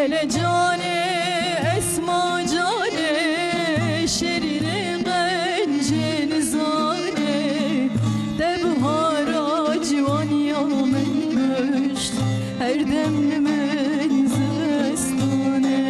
hele cane esma cane şerine gence nizane de buhara civan yamen her demli menzestane.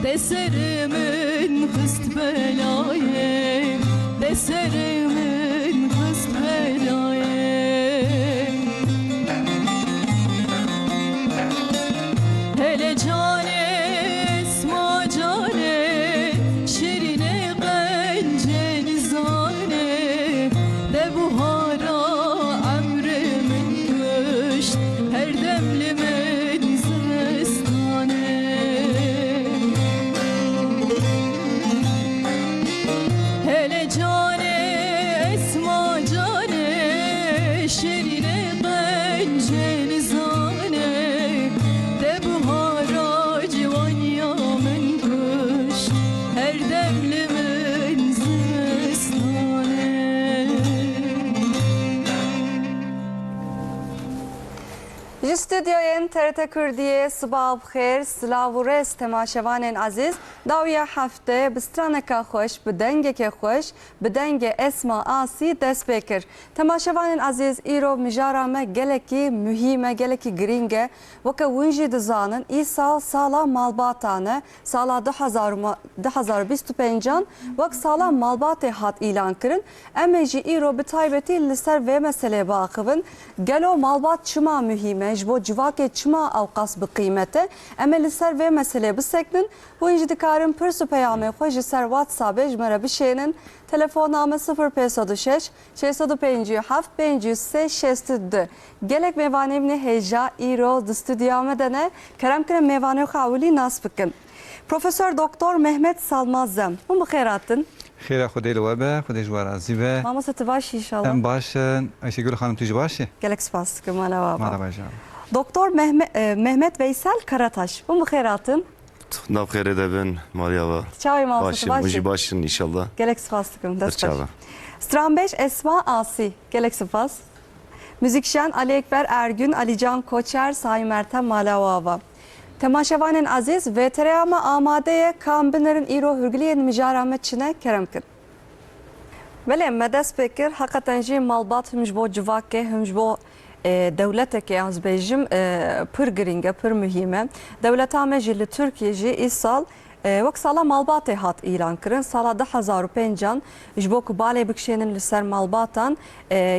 Deserimin hıst belaye, deserimin hıst belaye. Hele cane esma cane şerine gence nizane de buhara emrimin kışt her demli menzestane. Hele cane esma cane şerine gence nizane de buhara civan yamen kış her demli menzestane. Ji stüdyoyên TRT Kurdiye Sibah bixêr, silav û rêz temaşevanên aziz, dawiya hefte bi straneka xweş, bi dengeke xweş, bi dengê Esma Asî dest pê kir. Temaşevanên aziz, îro mijara me gelekî mühîm e, gelekî giring e. Weke hûn jî dizanin, îsal sala malbatan e, sala 2025 wek sala malbatê hat îlan kirin. Em ê jî îro bi taybetî li ser vê meselê biaxivin. Gelo malbat çima mühîm e, ji bo civakê çima ewqas bi qîmet e. Em ê li ser vê meselê bisekinin. Hûn jî dikarin pirs û peyamê xwe ji ser WhatsAppê ji me re bişênin. Telefona me 0506 657 503 gelek mêvanê hêja îro di stüdyoya me de ne kerem kirin mêvanê xwe ewilî nas bikin. Profesör Doktor Mehmet Salmazem, hûn bi xêr hatin? Xêra Xwedê li we be, Xwedê ji we razî be. Mamoste tu baş inşallah. Em baş in. Ayşegül xanım tu jî baş î? Gelek spas dikim malava. Merhaba canım. Doktor Mehmet Veysel Karataş, hûn bi xêr hatin? Nav xêrê de bin Maryava. Çavê mamoste Başım, baş. muji başın inşallah. Gelek spas dikim. Dest baş. Çava. Stranbeş Esma Asî, gelek spas. Müzikşen Ali Ekber Ergün, Alican Koçer, Sayın Mertem Malavava. Temaşevanên aziz, VTR'ma amadeye kambinerin îro hürgiliyên mijara me çine keremkin. Belê me dest pê kir, heqeten jî malbat him ji bo civakê, him ji bo devletekê ez bêjim pir giring e, pir mühîm e. Dewleta me jî li Tirkiye jî îsal wek sala malbatê hat îlan kirin. Sala 2005 ji bo ku balê bikişênin li ser malbatan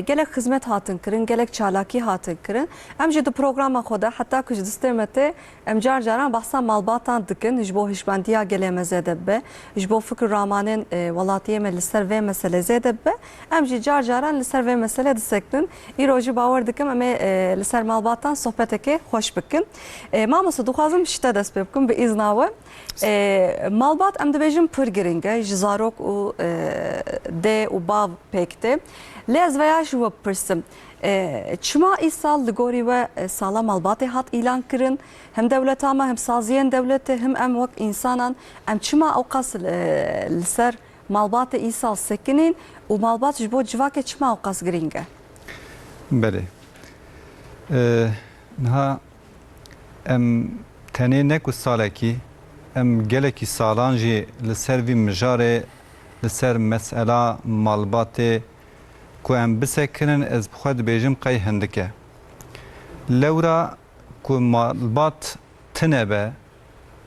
gelek xizmet hatin kirin, gelek çalakî hatin kirin. Em jî di programa xwe de heta ku ji distêmetê em car caran behsa malbatan dikin ji bo hişmendiya gelê me zêde bibe, ji bo fikir ramanên welatiyê me li ser vê mesele zêde bibe. Em jî car caran li ser vê mesele disektin. Îro jî bawer dikim em ê li ser malbatan sohbetekê xweş bikin. Mamoste dixwazim şite dest pê bikim bi îzna we. Malbat em dibêjin pir giring e, ji zarok û dê û bav pêk lê ez veya ji we bipirsim. Çima îsal li gorî we sala malbatê hat îlan kirin, hem dewleta me hem saziyên dewletê hem em wek însanan em çima ewqas li ser malbatê îsal sekinîn û malbat ji bo civakê çima ewqas giring e? Belê. Niha em tenê ne ku salekî em gelekî salan jî li ser vî mijarê li ser mesela malbatê کو ام بسکنن از بخواد بیجم قی هندکه لورا کو مالبات تنبه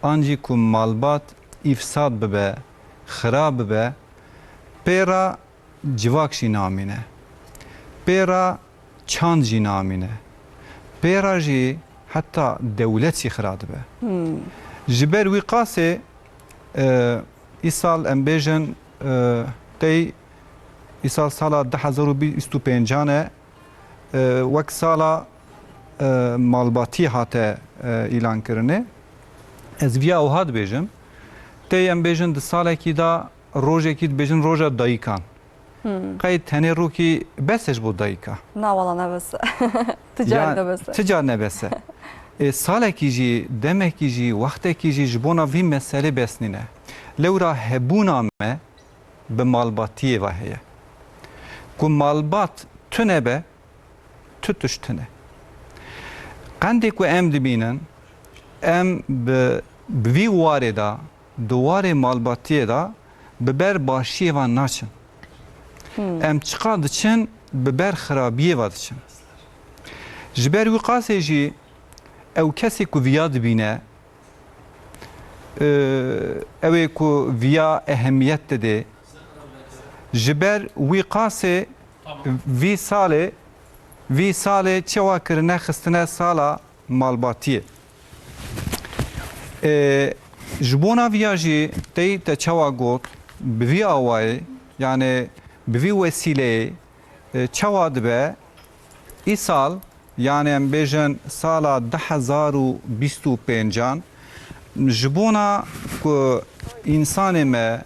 آنجی کو مالبات افساد ببه خراب ببه پیرا جواکشی نامینه پیرا چاند جی نامینه پیرا جی حتی دولتی خراب به جبر وی قاسه ایسال ام بیجن تی ایسال سالا 2025 وک سالا مالباتی هاته اعلان کرنه از ویا اوهاد بیجم تی ام بیجن ده سالا کی دا روزه کی بیجن روزه دایکان قید تنه رو کی بسش بود دایکا ناوالا نبسه تجاری نبسه تجار نبسه سالا کی جی دمه کی جی وقت کی جی جبونا وی مسئله بسنینه لورا هبونا me به مالباتیه و هیه که مالبات تونه به تو تشتنه قندی که ام دبینن ام به وی واره دا دواره مالباتیه دا ببر باشیه و ناچن ام چقا دچن ببر خرابیه و دچن جبر وی قاسه جی او کسی که ویا دبینه اوه کو ویا اهمیت ده جبر وی قاسه وی ساله چوا کرنه خستنه سالا مالباتیه جبونا ویا جی تی تا چوا گوت بوی آوائه یعنی بوی وسیله چوا دبه ای سال یعنی ام بیجن سالا 2025 جبونا کو انسان ما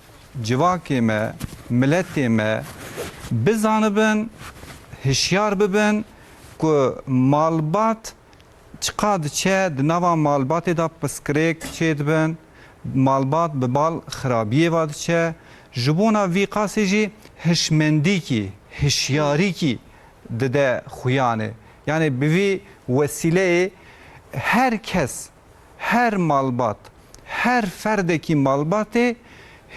جواک ما ملت ما بزانبن هشیار ببن کو مالبات چقدر چه دنوا مالبات دا پسکریک چه دبن مالبات ببال خرابیه واد چه جبونا وی قاسی جی هشمندی کی هشیاری کی دده خویانه یعنی بوی وسیله هر کس her malbat, her ferdeki malbatı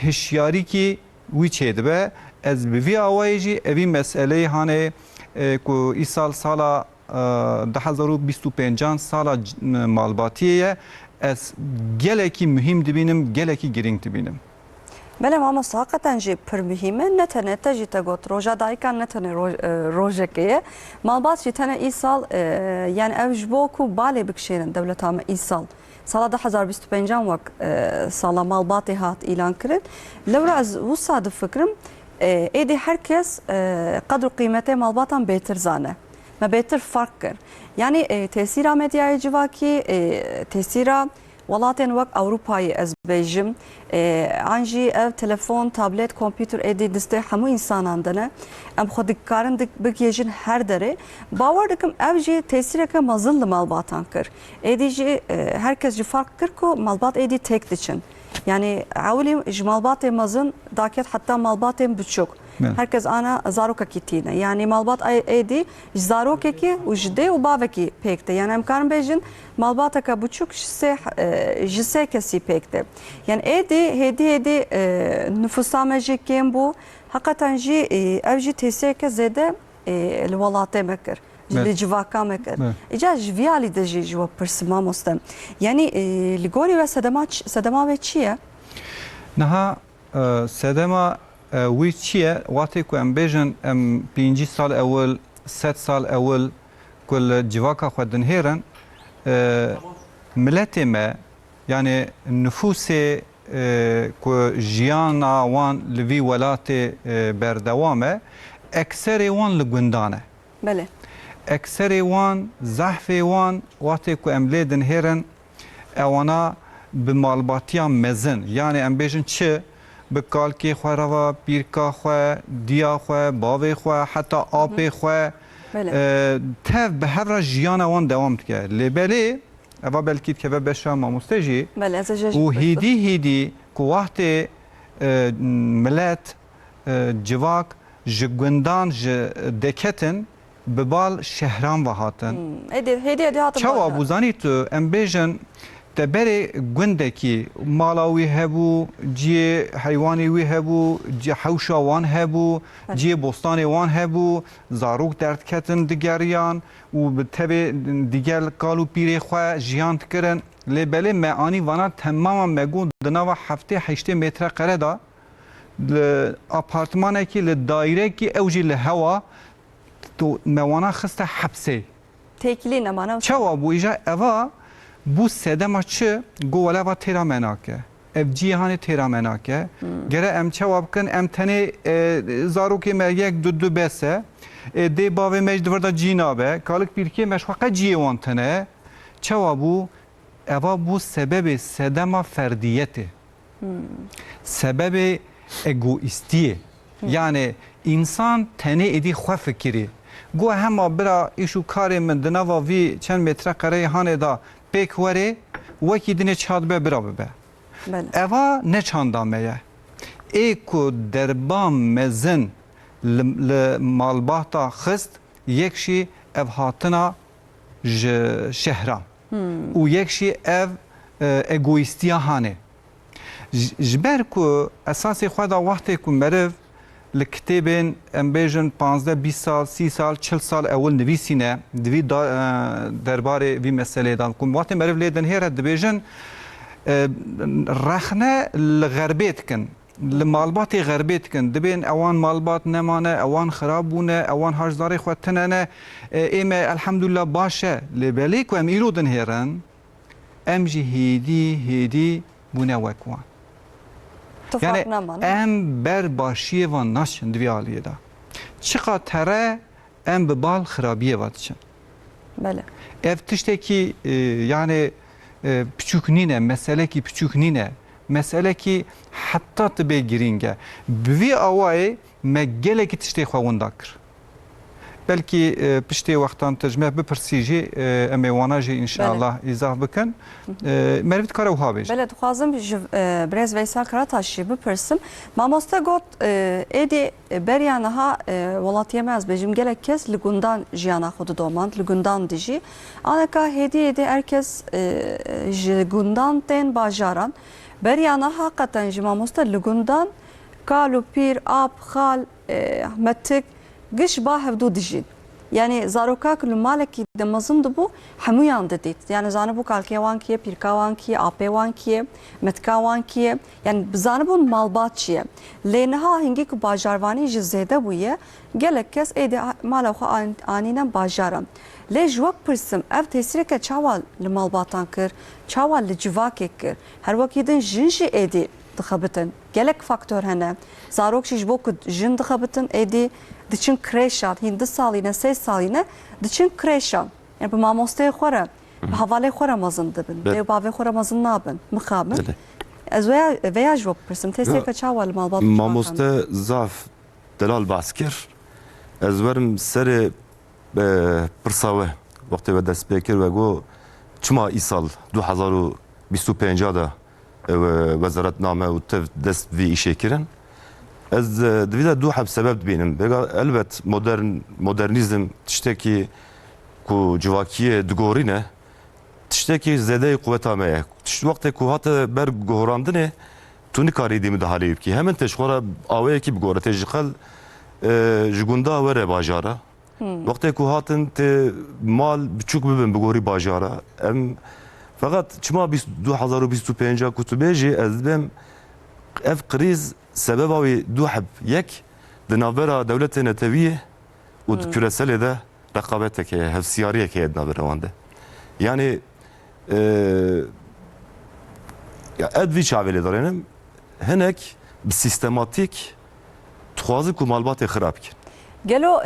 hişyari ki wiçed be ez bi avayji evi meseleyi hani ku isal sala 2025 sala malbatiye ez geleki mühim dibinim geleki giring dibinim. بله ما مساقطا جي پر مهمه نتنه تجي تقول روجا دايكا نتنه روجا كيه مالبات جي تنه ايصال يعني اوجبوكو بالي بكشيرن دولتا ما ايصال سالا 2025 وقت سالا مالباتي هات اعلان كرد لو راز وصاد فكرم ايدي herkes قدر قيمته مالباتا بيتر زانه ما بيتر فرق يعني تأثير مديا جواكي تأثير ولاتن وقت أوروباي از بيجم عنجي اف تلفون تابلت كمبيوتر ادي دسته همو انسان عندنا ام خود کارن دک بگیجن هر داره باور دکم اف جی تأثیر که مازن مالباتان کر ادی جی herkes جی فرق کر کو مالبات ادی تک دچن يعني عولي مالبات مازن داكت حتى مالبات بتشوك herkes ana zaroka kitine yani malbat edi zarokeki ujde u baveki pekte yani emkarın bejin malbata ka buçuk jise kesi pekte yani hedi nüfusameci kim bu hakikaten ji evji teseke zede الولاته مكر لجواكا مكر اجا جويالي دجي جوا برسما مستم يعني لغوري وسدما وچيه نها سدما وی چیه وقتی که ام بیجن ام 5 سال اول 7 سال اول کل جواکا خودن هیرن ملت ما یعنی نفوس که جیانا وان لوی ولات بردوامه اکثر وان لگندانه بله اکثر وان ضعف وان وقتی که ام لیدن هیرن اوانا به مالباتیا مزن یعنی ام بیجن چه بکالکی خواه روا پیرکا خواه دیا خواه باوی خواه حتی آب خواه تف به هر جیان وان دوام که لبلی اوا بلکید که بشه ماموستجی و هیدی که وقت ملت جواک جگوندان دکتن ببال شهران و هاتن چوا بوزانی تو ام بیجن تبري گندکی مالاوی هبو جی حیوانی وی هبو جی حوشا وان هبو جی بستان وان هبو زاروک درد کتن دیگریان و به تبع دیگر کالو پیری خواه جیان تکرن لبله معانی وانا تماما مگون دناوا هفته 8 متر قره دا آپارتمانه کی لدایره کی اوجی لهوا تو موانا خسته حبسه Tekli ne mana? چوا بو ایجا اوا بو سدما چه گوله و تیرا مناکه اف جیهان تیرا مناکه گره ام چوا بکن ام تنه زارو که ما یک دو دو بسه دی باوی مجد وردا جینابه کالک بیرکی مشوقه جیوان تنه چوا بو اوا بو سبب سدما فردیته سبب egoistiye yani insan tene edi xwe fikiri گو هما برا ایشو کار من دنوا وی چند متر قره هانه دا پیک وره وکی دنه چاد به برا ببه اوا نه چاندامه ای کو دربام مزن لمالباتا خست یکشی اف هاتنا شهرا و یکشی اف اگویستیا هانه جبر کو اساسی خدا وقتی کو مرف لکتابین امبیجن 15 20 سال 30 سال 40 سال اول نویسینه دوی درباره وی مسئله دان کم وقتی مرف لیدن هیر دبیجن رخنه لغربیت کن لمالبات غربیت کن دبین اوان مالبات نمانه اوان خرابونه اوان هاجداری خود تنانه ایمه الحمدلله باشه لبلی که ام ایرودن هیرن ام جی هیدی بونه وکوان yani em berbashiye van naşın dviyaliye da. Çıka tere em bebal xirabiye vatçın. Bele. Ev tişteki yani küçük nine, mesele ki küçük nine, mesele ki hatta tıbe giringe. Bvi avay me geleki tişte xavundakır. Belki pişte vaktan tercüme biprsiji emevanajı inşallah izah bakın. Mervit kara uhabej. Bele dixwazim brez Veysel Karataş'ı bipirsim. Mamoste got edi beriya naha welatiye me ez bejim gelek kes li gundan jiyana xwe domand li gundan dijî. Aneka hediye herkes ji gundan tên bajaran. Beriya naha qeten ji mamoste li gundan kalu pîr ab xal metik giş ba hevdû dijîn. Yani zarokak li malekî demezin dibo hemûyan didît. Yani zanibû kalkê wan kiye, pîrka wan kiye, apê wan kiye, metka wan kiye. Yani bizanibûn malbat çi ye. Lê niha hingî ku bajarvanî ji zêde bûye, gelek kes êdî mala xwe anîne bajaran. Lê ji wek pirsim ev tesîreke çawa li malbatan kir, çawa li civakê kir. Her wekî din jin jî êdî dixebitin. Gelek faktör hene. Zarok jî ji bo ku jin dixebitin êdî diçin kreşan, hindi salîne, sê salîne diçin kreşan. Yani bu mamosteyê xwe re, bi hevalê xwe re mezin dibin. Lê bavê xwe re mezin nabin, mixabin. Ez veya ji wek pirsim, tesîreke çawa li malbat mamoste zaf delal bahs kir. Ez werim serê pirsa we wextê we dest pê kir ve got çima îsal 2025 da wezaretname û tev dest vî îşê kirin. Ez divî du heb sebeb dibînim. Elbet modernîzm tiştekî ku civakiyê digorîne tiştekî zêdeyê quveta me ye. Wextê ku hate ber gohrandinê tu nikarî dî min de halê bikî. Hemin te ji xwe re awayekî bigore tê ji xel ji gunda were bajara. Wextê ku hatin tê mal biçûk bibin bigorî bajara. Em fakat çima 2025 ku tu bêjî ez dibêm ev kriz sebeba wî du heb yek di navbera dewletê netewiyê û di küreselê de reqabetekê ye, hevsiyariyekê ye di navbera wan de. Yani ed vî çavê lê darênim hinek bi sîstematîk dixwazin ku malbatê xirab bikin. Gelo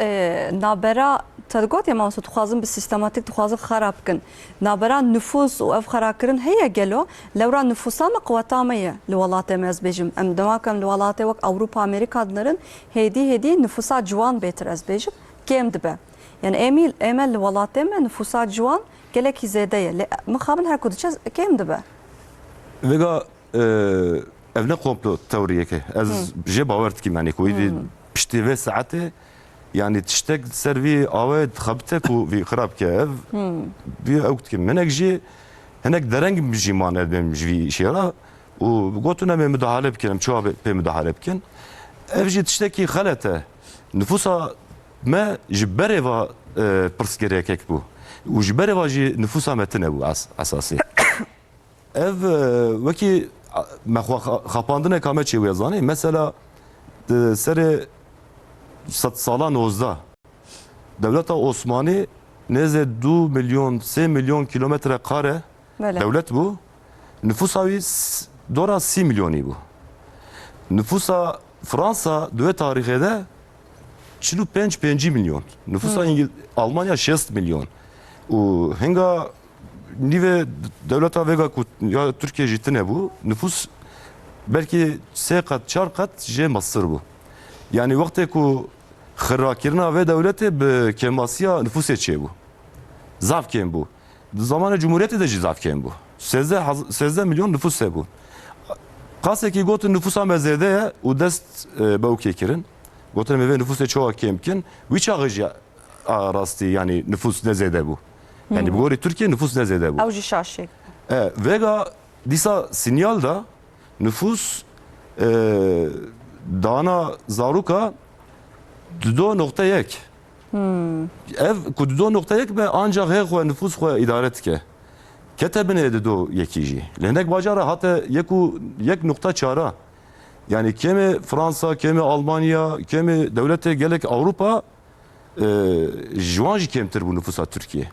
nabera تدگوت ما واسه تخوازم به سیستماتیک تخوازم خراب کن نابران نفوس و اف خراب کردن هي گلو لورا نفوسا مقواتامه لولات مز بجم ام دواکم لولات وک اوروپا امریکا دنرن هدی نفوسا جوان بهتر از بجم کم دبه yani emel لولات ما نفوسا جوان gelek زیاده مخابن هر کدوم کم دبه وگا evne komplo teoriye ki az je bawer dikim yani koydi pişti ve saate yani tiştek servi avet xabte ku vi xarab ke ev vi ew dikim menek jî هناك درنگ بجیمان ادم جوی شیرا و گوتونه می مداخله بکنم چوب به مداخله بکن افجی تشتکی خلته نفوسا ما جبره و پرسکره کک بو و جبره و جی نفوسا متنه بو اساسی ev وکی مخوا خپاندن کامه چی ویزانی مثلا سر 100 سالا 19 devleta Osmanlı neze 2 milyon 3 milyon kilometre kare Böyle. devlet bu. Nüfusa dora 3 milyoni bu. Nüfusa Fransa döve tarihede 45 milyon. Nüfusa Almanya 6 milyon. O henga nive devleta vega ya Türkiye jitine bu. Nüfus belki 3 kat 4 kat je Mısır bu. Yani vakti ku خراکرنا و دولت به کماسیا نفوس چه بو ضعف کم بو زمان جمهوریت ده ضعف کم بو 13 میلیون نفوس بو قاسه کی گوت نفوسا مزده و دست باوکی کرن گوت مو نفوس چوا کم کن وی چاغج راستی یعنی نفوس نزده بو yani بگوری Türkiye nüfus نزده بو Avcı şaşı. Vega disa sinyal da nüfus dana zaruka 2.1 ev ku 2.1 be ancak her xwe nüfus xwe idare dike ketebine 2.1 jî lenek bacara hatta yek nokta çara yani kemi Fransa kemi Almanya kemi devlete gelek Avrupa jwan jî kemtir bu nüfusa Türkiye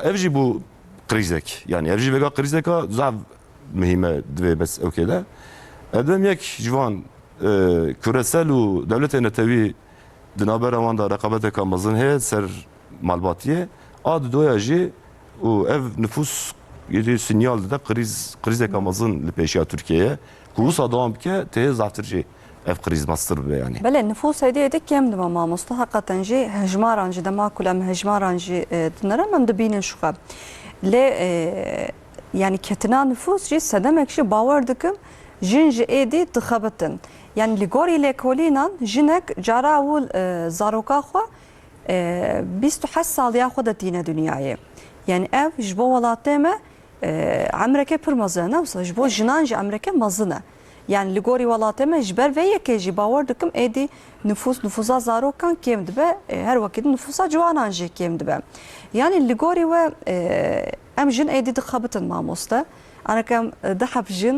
ev jî bu krizek yani ev jî vega krizeka zav mühime dve bes okeyde edem yek jwan küresel û devletê netewî دنابر امان دا رقابت کامزن هست سر مالباتیه آد دویا جی و اف نفوس یه سینیال ده kriz کامزن لپیشیا ترکیه کوس آدم که ته زفتر جی اف kriz مستر به yani. بله nüfus hediye dik kemdim ama Mustafa hakikaten jî hejmaran jî dema kulem hejmaran jî dinlerim hem de binin şu qab. Le yani ketina nüfus jî sedemek jî bawer dikim jin jî êdî dixebitin. Yani ligori lekolinan jinek cara ul zaroka xwe 28 saliya xwe de tîne dünyayê. Yani ev ji bo welatê me emreke pir mezin e wisa ji bo jinan jî emreke mezin e. Yani li gorî welatê me ji ber vê yekê jî bawer dikim êdî nüfusa zarokan kêm dibe her wekî nüfusa ciwanan jî kêm dibe. Yani li gorî we em jin êdî dixebitin mamoste. أنا كم دحب جن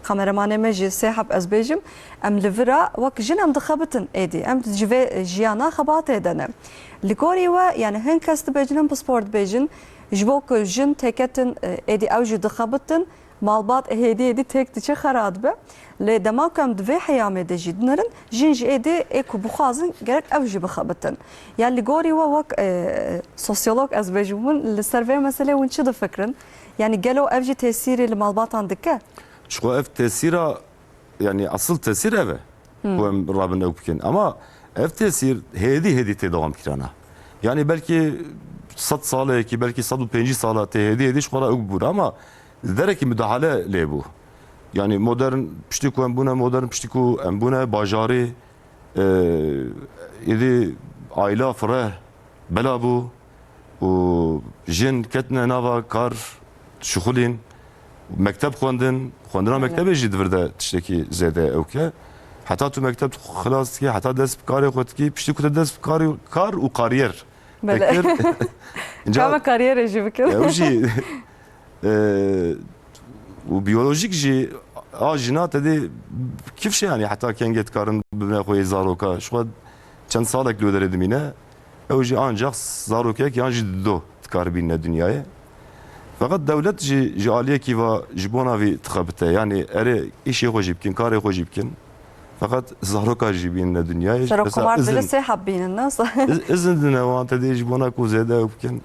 كاميرمان ماجي سحب أزبيجم أم لفرا وك جن أم دخبتن إيدي أم تجيب جيانا خبات إيدنا لكوري و يعني هن كاست بيجن بسبورت بيجن جبوك جن تكتن إيدي أوجي دخبتن مالبات إيدي تك تشي خراد به لدما كم دوي حيامي دي جدنرن جنج إيدي إيكو بخازن جرك أوجي بخبتن يعني لكوري و وك سوسيولوج أزبيجمون لسرفي مسألة ونشد فكرن Yani gelo evci tesiri malbatan dike. Şu ev tesira yani asıl tesir eve. Bu em rabın evkin ama ev tesir hedi te devam kirana. Yani belki 100 sala ki belki 105 sala te hedi şu kadar bu ama dereki müdahale le bu. Yani modern piştiku em buna modern piştiku em buna bajari idi aile fre bela bu o jin ketne nava kar شغلين مكتب خواندنا مكتب جديد ورده تشتكي زاده اوكي حتى تو مكتب خلاص كي حتى دس بكاري خدكي بشتي كنت دس بكاري كار وكارير كما كارير يجي بكر وجي وبيولوجيك جي جينات دي كيف شي يعني حتى كان جت كارن بنا خوي زاروكا شو كان صالك لو دردمينه اوجي انجاك زاروكا كي انجي دو تكاربين الدنيا fakat devlet ji aliyekî ve ji bona vî dixebite yani erê îşê xwe jî bikin karê xwe jî bikin fakat zaroka jî bînin dünyayê Serokomar dili sêheb bînin nasıl? izin dine wan tedê ji bona ku zêde ew bikin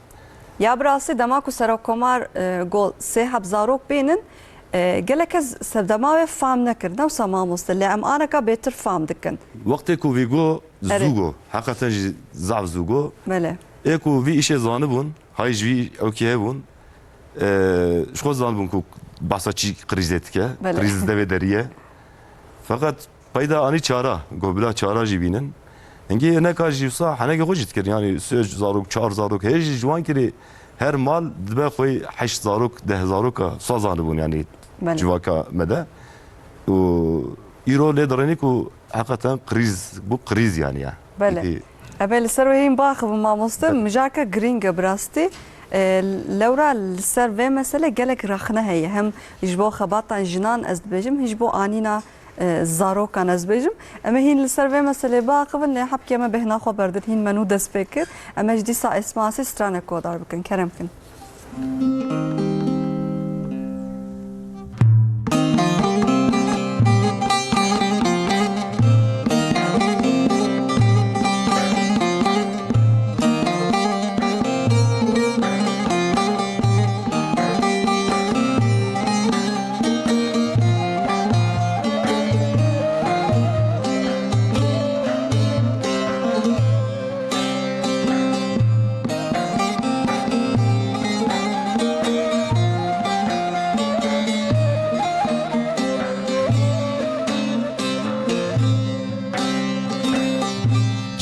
ya birasî dema ku serokomar gol sêheb zarok bînin gelek ez sevdema ve fam nekir newsa mamoste lê em aneka bêtir fam dikin wextê ku vî got zûgo heqeten jî zav zûgo bele ê ku vî îşê zanibûn hay ji vî ewkê hebûn شو زانبون كو باساچی کریزت که کریز دوی دریه فقط پیدا آنی چاره قبلا چاره جیبینن هنگی نکاش جیبسا هنگی خوشت کرد یعنی 3000 4000 هیچ جوان کری her mal dibe koy 8 zarok 10 zaroka sazanı bun yani بله civaka mede. O İro ledereni ku hakikaten kriz bu kriz yani ya. بله أبل سر وهين باخ بماموسته مجاكا جرينجا براستي لورا السر في مسألة جالك رخنا هي هم يجبو خباطا جنان أزدبجم يجبو آنينا زارو كان أزدبجم أما هين السر في مسألة باخ بن حب كما بهنا خبردن هين منو دس بكر أما جدي سا اسمها سسترانة كودار بكن كرم كن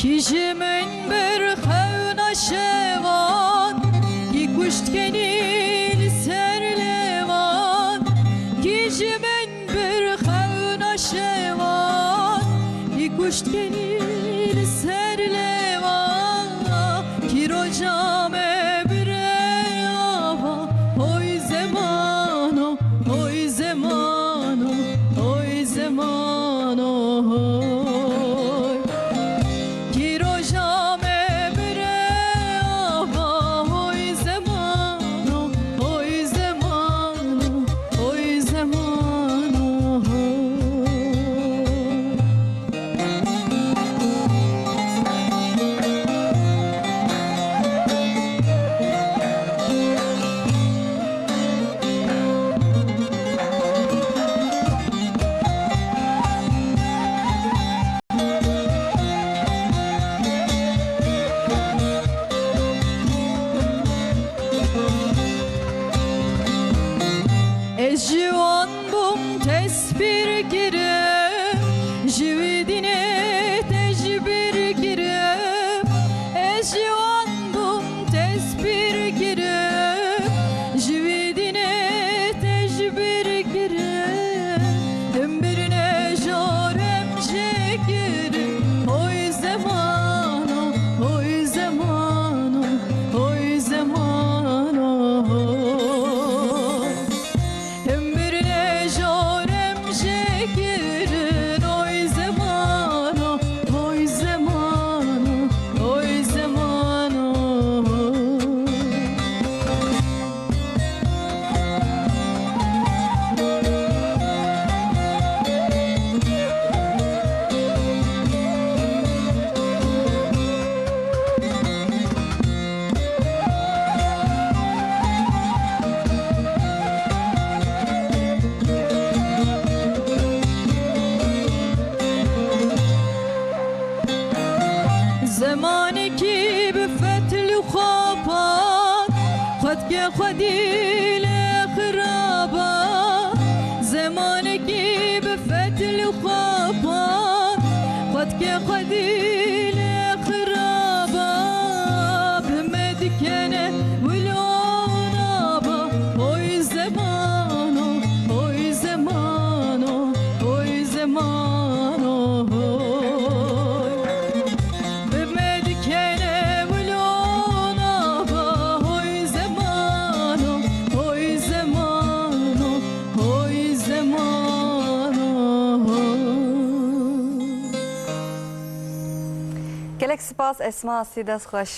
Kijimin bir xevna şevan Gikuşt genil serlevan Kijimin bir xevna şevan Gikuşt genil serlevan Kirocame bireyava Oy zemano, oy zemano, oy zemano Ejivan bum tesbir girem Jividine tecbir girem Ejivan bum tesbir girem Jividine tecbir girem Hem birine jorem çekirim Oy zamano, oy zamano, oy zamano hem birine jorem şekirin oy zamano, oy zamano, oy zamano زمانی کی به فتل خوابان خود که خودی خرابان زمانی کی به فتل خوابان خود که خودی خرابان به دکنه ولونا با اوی زمانو اوی زمانو اوی زمانو gelek spas esma sides xoş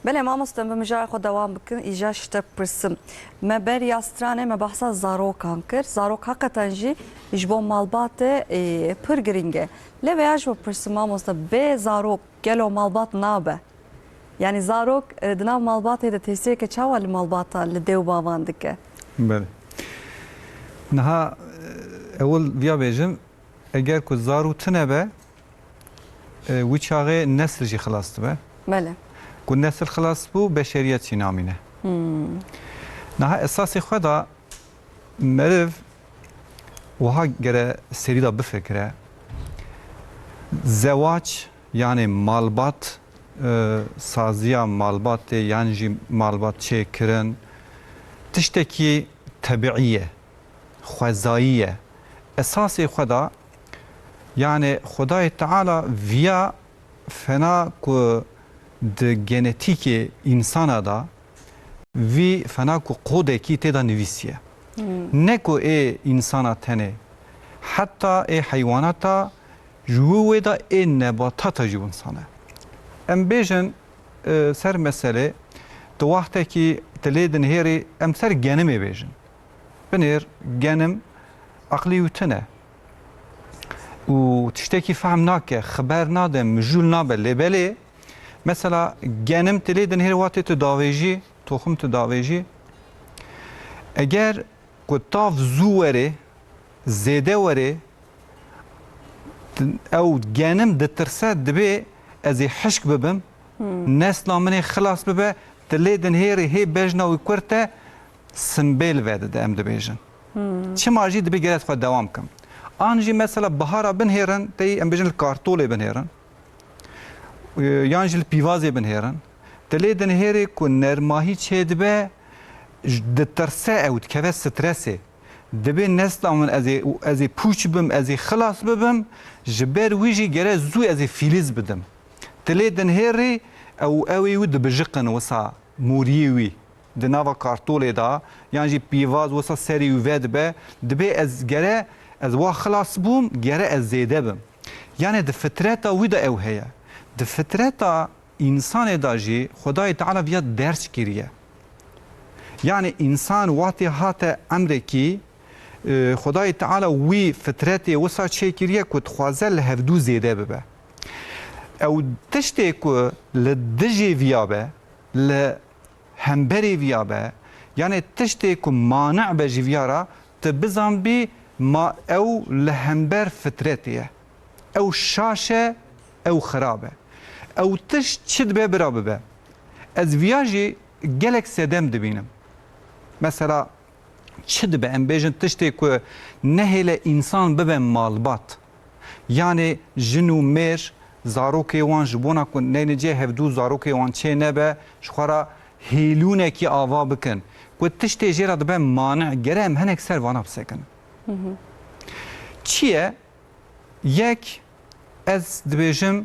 بله ما مستم بمجال خود دوام بکن ایجاش تب پرسم ما بر یاسترانه ما بحثا زاروک هم کرد زاروک حقیقتا جی جبو مالبات پر گرینگه لویاش با پرسم ما مستم به زاروک گلو مالبات نابه yani zarok dinav malbatê de tesirê ke çawa li malbata li dew bavan dike. Bele. Niha ewil viya bêjim eger ku zarû tune be wî çaxê nesil jî xilas dibe. Bele. Ku nesil xilas bû beşeriyet jî namîne. Niha esasê xwe da meriv wiha gere serî da bifikire zewac yani malbat سازیا مالبات یان جی مالبات چه کرن تشتکی طبیعیه خوزاییه اساس خدا یعنی خدای تعالی ویا فنا کو د genetیک انسان دا وی فنا کو قوده کی تدا نویسیه نه کو ای انسان تنه حتی ای حیوانات جوه دا ای نباتات جو انسانه ام بیجن سر مسئله تو وقتی که تلیدن هیری ام سر گنمی بیجن بنیر گنم عقلی و تنه و تشتکی فهم ناکه خبر نادم مجول نابه لبلی مثلا گنم تلیدن هیری وقتی تداویجی تخم تداویجی اگر کتاف زو وره زیده وره او گنم دترسه دبی از حشک ببم نسل منی خلاص ببه تلیدن هیری هی بجنا و کرته سنبیل ویده ده ام دبیجن چه ماجی دبی گرد خود دوام کم آنجی مثلا بهارا بنهیرن تی ام بجن الکارتولی بنهیرن یانجی الپیوازی بنهیرن تلیدن هیری که نرماهی چه دبه دترسه او دکوه سترسه دبی نسل من از پوچ بم از خلاص ببم جبر ویجی گره زو از فیلیز بدم تلیدن هیری او اوی ود بجقن وسا موریوی دناوا کارتولی دا یعنی پیواز وسا سری ود به دبی از گره از وا خلاص بوم گره از زیده بم یعنی د فطرتا ودا او هيا د فطرتا انسان داجی خدای تعالی بیا درس کریه یعنی انسان وقتی هات امریکی خدای تعالی وی فطرتی وسا چه کریه که خوازه لهفدو زیده ببه او تشتی که لدجی ویابه لهمبری ویابه یعنی تشتی که مانع به جویارا تبزن بی ما او لهمبر فطرتیه او شاشه او خرابه او تشت چد به برابه به از ویاجی گلک سدم دبینم مثلا چد به ام بیجن تشتی که نهیل انسان ببه مالبات یعنی جنو میر زاروکی وان جبونا کن نینجه هفدو زاروکی وان چه نبه شخورا هیلونه کی آوا بکن که تشتی جیرا دبه مانع گرم هنک سر وانا بسکن چیه؟ یک از دبیجم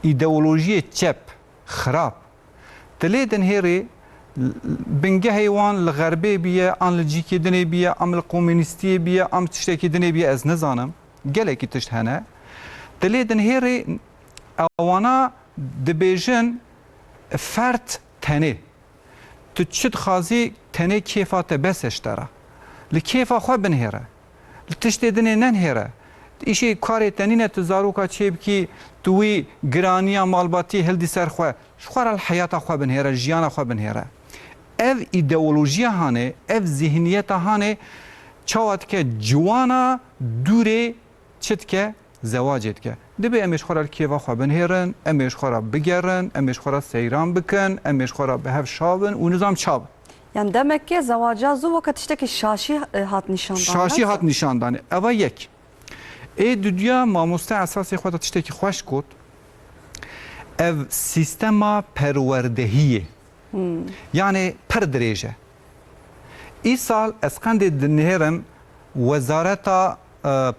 ایدئولوژی چپ خراب تلیدن هیری بنگه هیوان لغربی بیه آن لجیکی دنی بیه ام القومینیستی بیه ام تشتکی دنی بیه از نزانم گله کی تشت هنه تلیدن هیری اوانا دبیجن فرد تنه تو چید خازی تنه کیفات بسش داره لکیفا خواه بنهیره لتشتی دنی ننهیره ایشی کاری تنینه تزاروکا چیب کی توی گرانیا مالباتی هلدی سر خواه شخوار الحیات خواه بنهیره جیان خواه بنهیره اف ایدئولوژی هانه اف ذهنیت هانه چاوت که جوانا دوره چت که زواجت که دبی امیش خورا کیوا خواه بنهیرن امیش خورا بگرن امیش خورا سیران بکن امیش خورا به هف شاون و نظام چاب Yani demek ki zavaca zu vakit işte ki şaşi hat nişandan. شاشی هات نشاندانه اوا یک ای دنیا ماموسته اساسی خودت تشتکی خوش کد او سیستما پروردهیه یعنی پر درجه ای سال اسقند دنهرم وزارت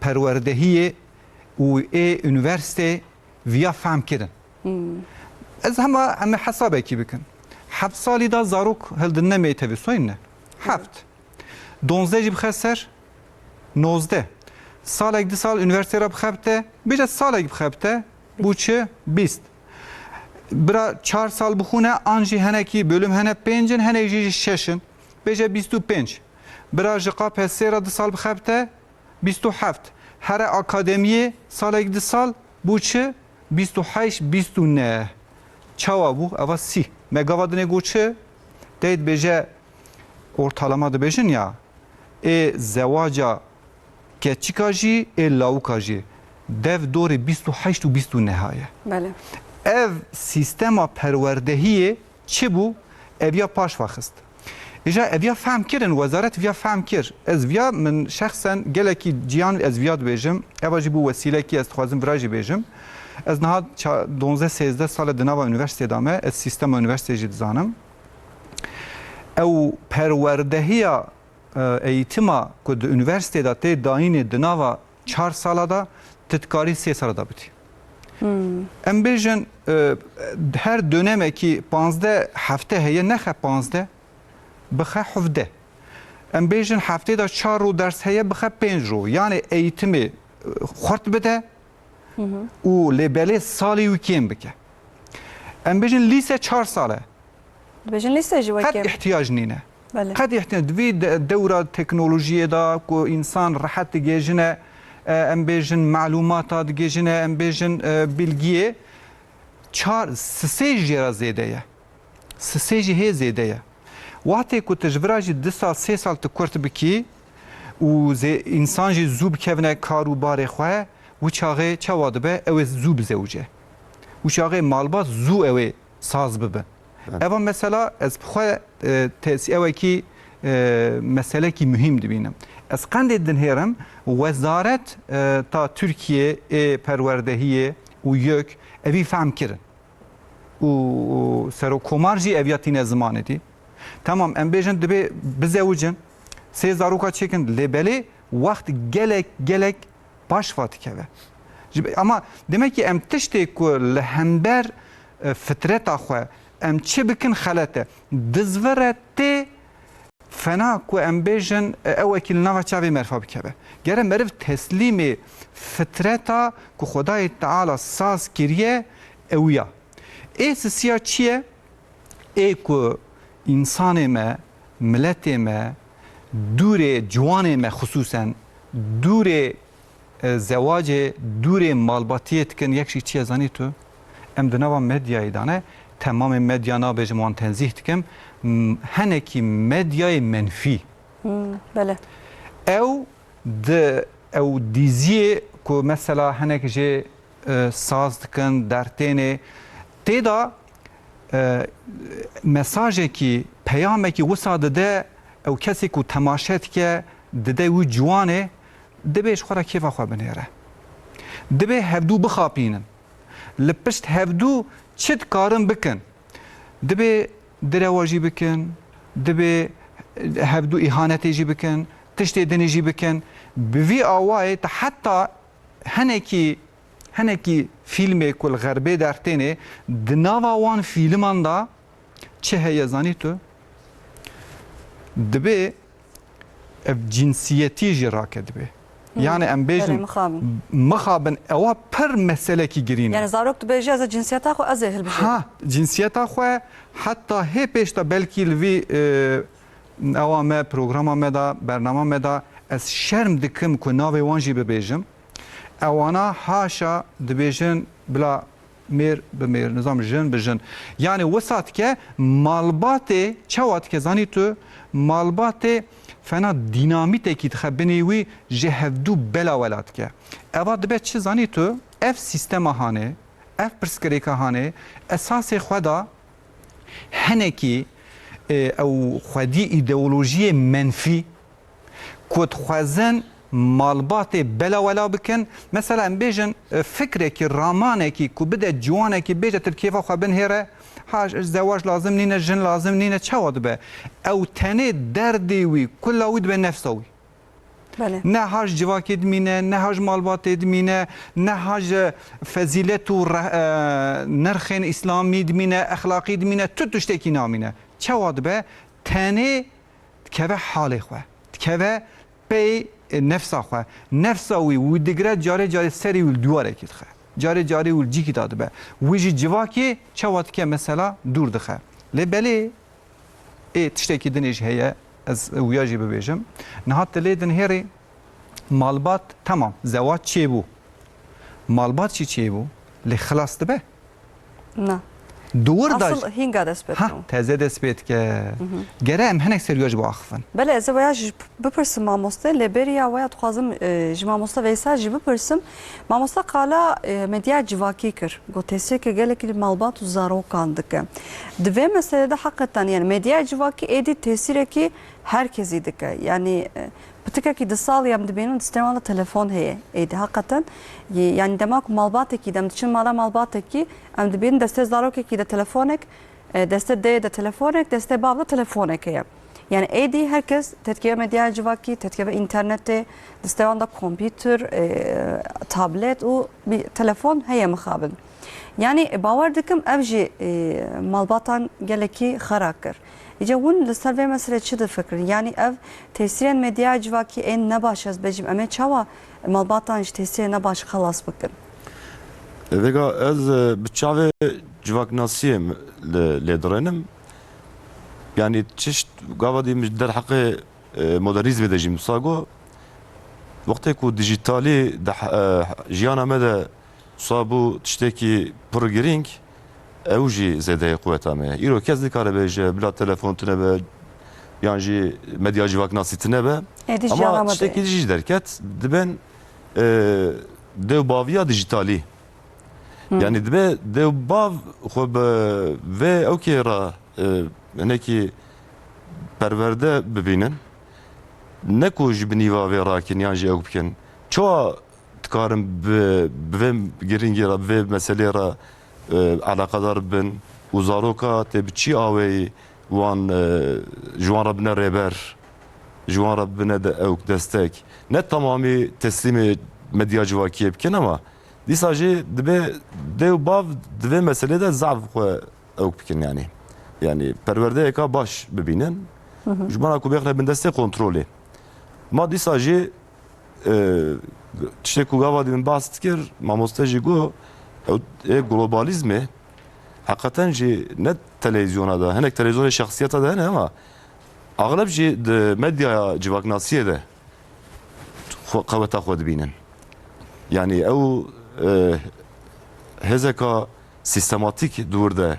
پروردهیه و ای انیورسیته ویا فهم کردن از همه حسابه کی بکن 7 سالی دا زاروک هلدن نمیتوی سوینه 7 12 جی بخسر 19 سالک 2 سال üniversite را بخبته بیش از سالک بخبته bu چه 20 برا 4 سال بخونه آنجی هنکی bölüm هنه 5 هنه جی 6 بیش 25 برا جقا پسه را 2 سال بخبته 27 هر akademiye سالک 2 سال bu چه 28 29 çava bu ava si megavadine goçe deyt beje ortalama da bejin ya zevaca keçikaji laukaji dev dori 28 و 29 haye Bele. ev sistema perwerdehiye çi bu evya paş vaxist İja evya fehm kirin wezaret vya fehm kir ez vya min şahsen geleki ciyan ez vya dibêjim eva jî bu wesilekî ez dixwazim vira jî bêjim Ez niha 12-13 sal di nava üniversiteda me ez sistema üniversiteyê jî dizanim. Ew perwerdehiya eğitima ku di üniversiteda tê dayînê di nava 4 sala da titkarî 3 sala da bitî. Em bêjin her dönemekî 15 hefte heye nexe 15 bixe 17. Em bêjin heftê da 4 rû ders heye bixe 5 rû. Yani eğitimê xurt bide û lêbelê salî wî kêm bike. Em bêjin lîse 4 sal e. Dibêjin lîse jî قد wekê. احتیاج نینه Belê. قد احتیاج دوی دوره تکنولوژی دا کو انسان راحت گیجنه ام بیژن معلومات گیجنه ام بیژن bilgiye çar sej yara zedeye sej he zedeye وقتی کو تجربه جی 2 سال 3 سال تو کورت بکی و انسان جی زوب کevne کاروبار خو و چاغه چواد به او زوب زوجه و چاغه مالبات زو او ساز ببن اما mesela ez bixwe tesî ki meselekî mühim dibînim. Ez qendê dinhêrim wezaret ta Türkiye perwerdehiyê û yek evî fehm kirin. û serokkomar jî eviyatîne zimanê dî. Tamam em bêjin dibe bizewicin sê zaroka çekin lêbelê wext gelek baş va dikeve. Ama demek ki em tiştê ku li hember fitreta xwe em çi bikin xelete dizvere tê fena ku em bêjin ewekî li nava çavê merfa bikeve. Gere meriv teslîmê fitreta ku Xwedayê Teala saz kiriye ew ya. Ê sisiya çi ye? Ê ku însanê me, milletê me, dûrê ciwanê me xusûsen dûrê zewacê, dûrê malbatiyê dikin yek jî çi ye zanî tu? Em di nava medyayê de ne tamamê medya nabêjim wan tenzîh dikim henekî medyayê menfî. Belê. Ew dîziyê ku mesela hinek jê saz dikin dertênê têda mesajekî peyamekî wisa dide ew kesê ku temaşe dike dide wî ciwanê dibe ji xwe re kêfa xwe binêre. Dibe hevdû bixapînin. Li pişt hevdû çi dikarin bikin? Dibe direwa jî bikin, dibe hevdû îhanetê jî bikin, tiştê dinê jî bikin. Bi vî awayê te heta henekî fîlmê ku li Xerbê dertênê di nava wan fîlman da çi heye zanî tu? Dibe ev cinsiyetî jî rake dibe. Yani em bêjin mixabin ewa pir meselekî girîn. Yani zarok dibêje ez cinsiyeta xwe ez ê hilbijêrim. Ha, cinsiyeta xwe heta hê pêş de belkî li vî ewa me programa me da bernama me da ez şerm dikim ku navê wan jî bibêjim. Ewana haşa dibêjin bila mêr bi mêr nizam jin bi jin. Yani wisa dike malbatê çawa dike zanî tu malbatê fena dinamîtekî dixe binê wî ji hevdû bela wela dike. Eva dibe çi zanî tu ev sîstema hanê ev pirsgirêka hanê esasê xwe da henekî ew xwedî îdeolojiyê menfî ku dixwezin malbatê bela wela bikin. Mesela em bêjin fikrekî ramanekî ku bide ciwanekî bêje tu kêfa xwe binhêre ha zewac lazim nîne jin lazim nîne çawa dibe. Ew tenê derdê wî kulla wî dibe nefsa wî. Ne haj civakê dimîne, ne haj malbatê dimîne, ne haj fezilet û nirxên îslamî dimîne, exlaqî dimîne, tu tiştekî namîne. Çawa dibe tenê dikeve halê xwe, dikeve pey nefsa xwe. Nefsa wî wî digire carê carê serê wî dîwarekî dixe. Carê carê wî cîkî da dibe. Wî jî civakê çawa dike mesela dûr dixe. Lê belê tiştekî dinê jî heye ez wiya jî bibêjim. Nihat dilê dinhêrê malbat tamam zewac çêbû. Malbat jî çêbû lê xilas dibe. Na. Dûr da Asıl hinga dest ha teze dest pê dike. Gere em hinek seriya ji bo axivin. Belê ez ê weya jî bipirsim mamoste lê beriya weya dixwazim ji mamosta Veysel jî bipirsim. Mamosta qala medya civakî kir. Gotêsiyeke gelekî malbat û zarokan dike. Di vê meselede hakikaten yani medya civakî êdî tesîrekî herkesî dike. Yani Pıtıka ki de sağlayam dibinin istemala telefon heye. Eydi hakikaten. Yani demek malbatı ki dem için mala malbatı ki am dibinin deste zarok ki de telefonek deste de telefonek deste babla telefonek heye. Yani eydi herkes tetkiye medya civaki, tetkiye internette, destevanda kompüter, tablet o bir telefon heye mıkabın. Yani bavar dikim evji malbatan geleki xarakır. İşte bunun listede mesela çiğ fikrin. Yani ev tesirin medya civaki en ne başız becim ama çava malbatan işte tesirin ne baş xalas bakın. Vega ez bçave civak nasiyem ledrenim. Yani çeşit gavadî der hakkı modernizm de jim sago. Vakti ku dijitali jiyana me de sabu tiştekî pir giring ew jî zêdeyê quveta me ye. Îro kes dikare bêje bila telefon tune be yan jî medya civaknasî tune be. Edi jiyana Ama me tiştekî jî derket diben dewbaviya dijitalî. Yani dibe dewbav xwe bi vê ewkê re hinekî perverde bibînin. Ne ku ji bi nîva vê rakin yan jî ew bikin. Çawa dikarin bi vê giringê re bi vê meselê re alaqadar bin û zaroka tê bi çî awayî wan ji wan re bine rêber, ji wan re bine de ew destek. Ne tamamî teslîmê medya civakiyê bikin ama dîsa jî dibe dêw bav di vê meselê de zav xwe ew bikin yani. Yani perwerdeyeka baş bibînin. Ji bona ku bêxne bin destê kontrolê. Ma dîsa jî tiştê ku gava min bas dikir, mamoste jî got globalizmê hakikaten jî ne televizyona da, hinek televizyonê şexsiyeta da hene ama agleb jî di medya civaknasiyê de qeweta xwe dibînin. Yani ew hêzeka sistematik dûr de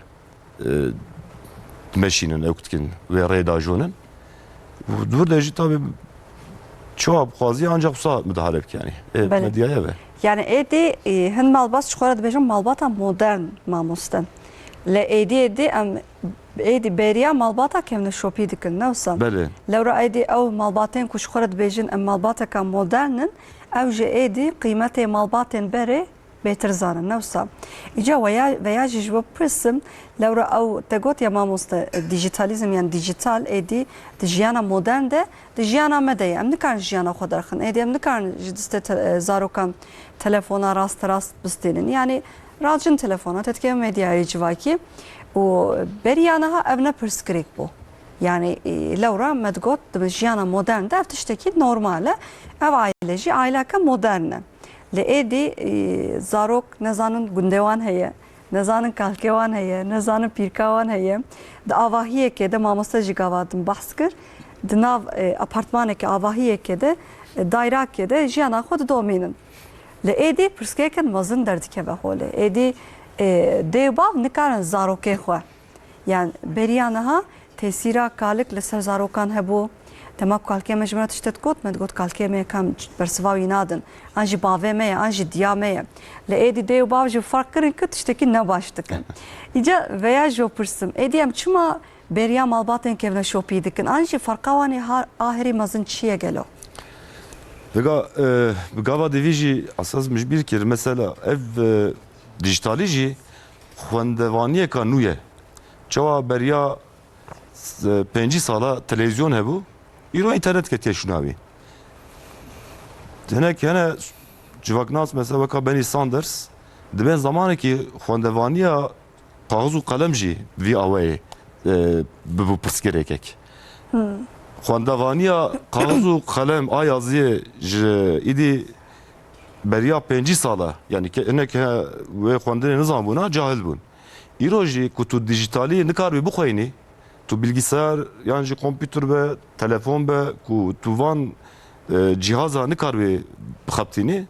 meşînin ew dikin vê rêdajonin. Dûr de jî tabii çawa bixwaziye ancak wisa müdahale bike yani. Bele. Medyaya ve. Yani edi hin malbas çukara dibêjin malbata modern mamosten. Le edi em edi beriya malbata kemne şopî dikin newsa. Bele. Lewra edi ew malbatên ku ji xwe re dibêjin em malbateka modernin ew jî êdî qîmetê malbatên berê bêtir zanin newsa. Îca veya jî ji bo pirsim lewra ew te gotiye mamoste dijitalizm yani dijital êdî di jiyana modern de di jiyana me de ye. Em nikarin jiyana xwe derxin. Êdî em nikarin ji distê zarokan telefona rast bistênin. Yani racin telefona tetkiye medyayê civakî û beriya niha ev ne pirsgirêk bû. Yani lewra me digot di jiyana modern de ev tiştekî normal e. Ev aile jî aileka modern e. Li êdî zarok nezanin gundewan heye, nezanin kalkewan heye, nezanin pîrkawan heye. Di avahiyekê de mamoste jî gava din behs kir. Di nav apartmanekê avahiyekê de dayrakê de jiyana xwe didomînin. Li êdî pirsgirêkin mezin derdikeve holê. Êdî dêwbav nikarin zarokê xwe. Yani beriya niha tesîra kalik li ser zarokan hebû. Tema kalkê me ji me tiştê got me digot kalkê me kam bersiva wî nadin. An jî bavê me ye, an jî diya me ye. Li êdî dêw bav jî fark kirin ku tiştekî ne baş dikin. Îca veya jî pirsim. Êdî em çima beriya malbatên kevne şopî dikin. An jî farka wanê ahirî mezin çi ye gelo? Vega gava devî jî esas mijbîr kir mesela ev dijitalî jî xwendevaniyeka nû ye. Çawa beriya 5 sala televizyon hebû îro internet ketiye şunavî. Hinek hene civaknas mesela veka Bernie Sanders dibe zamanekî xwendevaniya kaxiz û qalem jî vî awayê bibû pirsgirêkek. Xwendevaniya kaxiz û qalem a yaziyê ji îdî beriya 5 sala yani hinek wê xwendinê nizanbûna cahil bûn. Îro jî ku tu dijitalî nikaribî bixwînî tu bilgisayar yani jî kompüter be, telefon be ku tu van cihaza nikaribî bixebtînî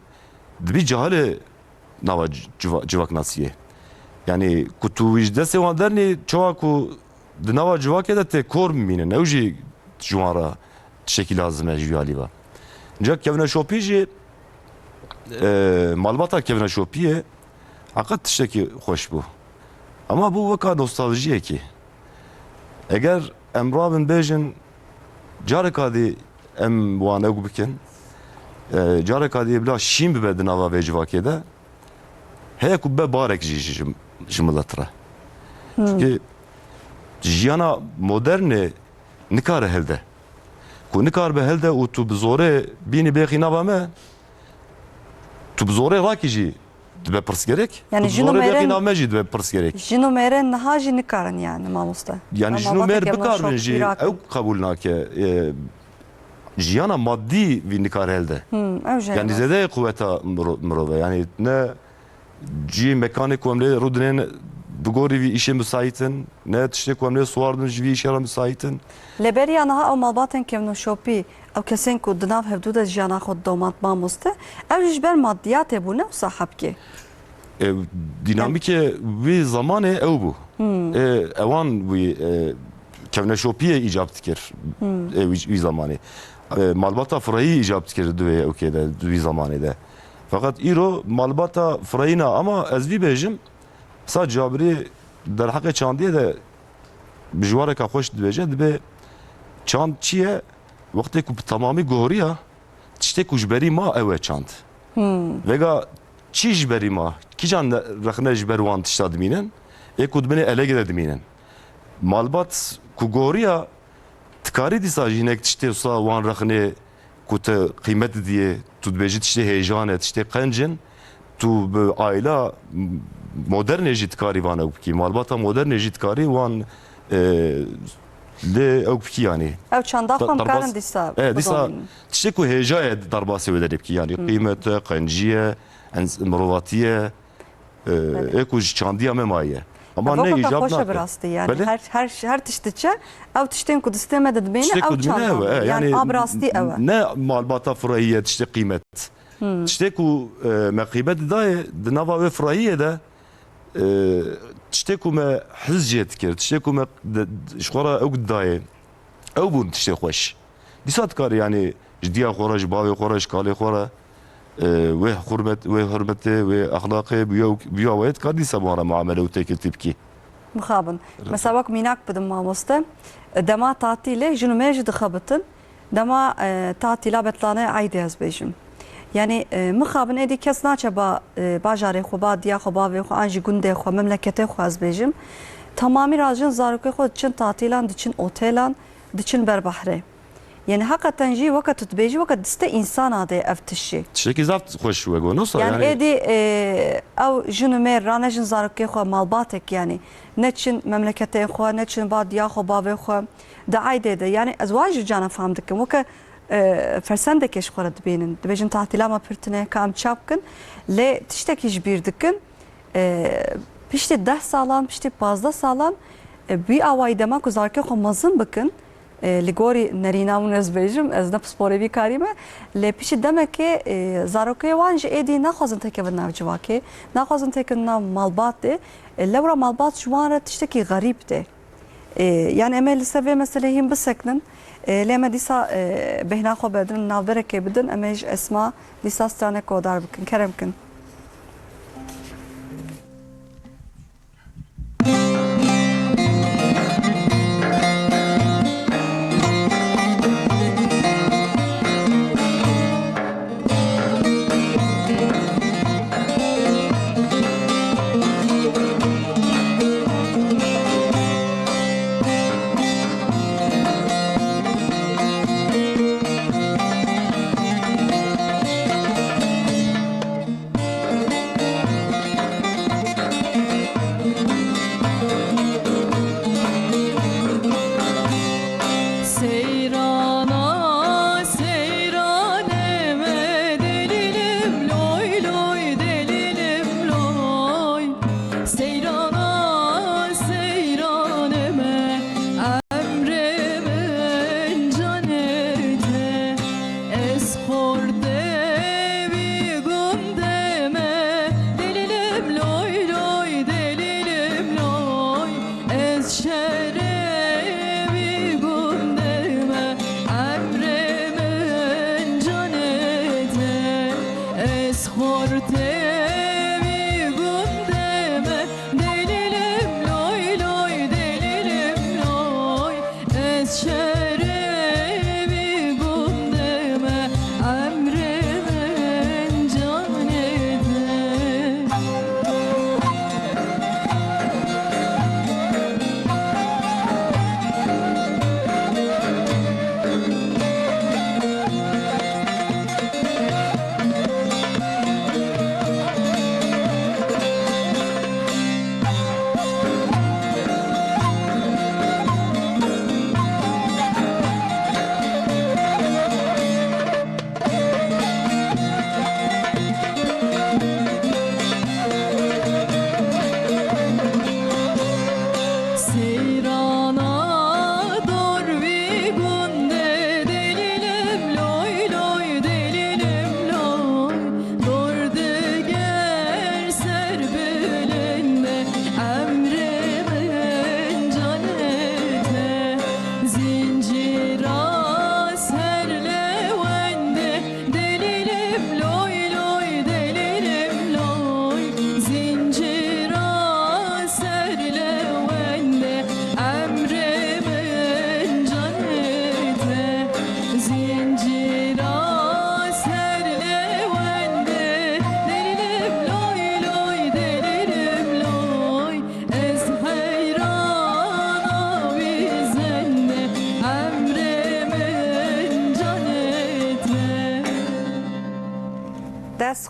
dibî cahilê nava civaknasiyê. Yani ku tu ji destê wan dernê çawa ku di nava civakê de tê kor bimînin ew jî ji wan re tiştekî lazim e ji alî ve. Ca kevneşopî jî malbata kevneşopiyê heqet tiştekî xweş bû. Ama bû weka nostaljiyekî. Eger em rabin bêjin careka dî em wan ew bikin. Careka diye bila şîn bibe di nava vê civakê de heye ku be barek ji miletire. Çünkü jiyana modernê nikare helde. Ku nikar be helde û tu bi zorê bînî bêxî nava me tu bi zorê rakî jî dibe pirsgerek. Yani Tu bi zorê jinûmerên- bêxî nav me jî dibe pirsgerek. Jino mêrên niha jî nikarin yani mamoste. Yani Ama jino mêr malbateke bikarbin şok jî Irak'ın. ew kabul nake. Jiyana maddî vî nikar helde. Ev jê Yani var. zede kuvveta mirove. Yani ne cî mekanê ku em lê rûdinên bi gorî vî işê müsaitin, ne tiştê ku em lê swardin ji vî işe re müsaitin. Leberiya niha ew malbatên kevnoşopî ew kesên ku di nav hevdû de jiyana xwe domat mamoste ew ji ber maddiyatê bûne û sahebkê. Dinamîkê wê zamanê ew bû. Ewan wî kevneşopiyê îcab dikir wî zamanê. Malbata firayî îcab dikir divê ewkê de wî zamanê de. Fakat îro malbata firayîna ama ez vî bêjim sa cabirî derheqê çandiyê de bi jiwareka xweş dibêje dibe çand çi ye wextê ku bi tamamî gohoriya tiştê ku ji berî ma ew e çand. Vega çi ji berî ma kîjan rexne ji ber wan tişta dimînin ê ku dibîne elegê de dimînin. Malbat ku gohoriya tikarî dîsa jinek tiştê wisa wan rexnê ku te qîmet diye tu dibêjî tiştê hêjan e tiştê qencin tu bi ayla modernê jî tikarî wan ew bikî. Malbata modernê jî tikarî wan lê ew bikî yani. Ew çanda xwe em Darbas- karin dîsa Dîsa bidonînin. tiştê ku hêja ye darbasê wê derê bikî yani qîmet e, qenciye, mirovatiye ê ku ji çandiya me maye. Ama ne Vokaka icab xweş e nake. bi rastî yani Belê? her tiştîçe ew tiştên ku di stême de dibîne Tiştê ku ew dimîne çanda ew e, yani ab rastî ew e. ne malbata firayî tiştê qîmet. Tiştê ku me qîmet daye di nava wê firayîyê de tiştê ku me hez jê dikir, tiştê ku me ji xwe re ew daye ew bûn tiştê xweş. Dîsa dikarî yani ji diya xwe re, ji bavê xwe re, ji kalê xwe re wê hurmetê, wê exlaqê biya wê dikar dîsa wan re muamele û têkiltî bikî. Mixabin. Mesela wek mînak bidim mamoste. Dema tatilê jin me jî dixebitin. Dema tatîla betlanê eydê ez bêjim. Yani mixabin êdî kes naçe ba bajarê xwe, ba diya xwe, bavê xwe, an jî gundê xwe, memleketê xwe ez bêjim. Tamamî rajin zarokê xwe diçin tatîlan, diçin otelan, diçin berbehrê. Yani hakikaten jî weka tu dibêjî weka diste insana de ev tişî. Tiştekî zav xweş wê got nosa Yani êdî ew jin û mêr ranejin zarokê xwe malbatek yani neçin memleketê xwe, neçin ba diya xwe, bavê xwe di eydê de yani ez wan jî cana fehm dikim weke fersendekê ji xwe re dibînin dibêjin tatîla me pirtine ka em çap bikin lê tiştekî ji bîr dikin piştî 10 salan piştî 15 salan bî awayî dema ku zarokê xwe mezin bikin li gorî nerîna min ez bêjim ez ne pisporê vî karî me lê piştî demekê zarokê wan ji êdî naxwazin tekevin nav civakê naxwazin tekin nav malbatê lewra malbat ji wan re tiştekî xerîb de yani em ê li ser vê meselê hîn bisekinin lê me dîsa bêhna xwe bedirin navberekê bidin em ê ji esma dîsa stranek kodar bikin kerem bikin.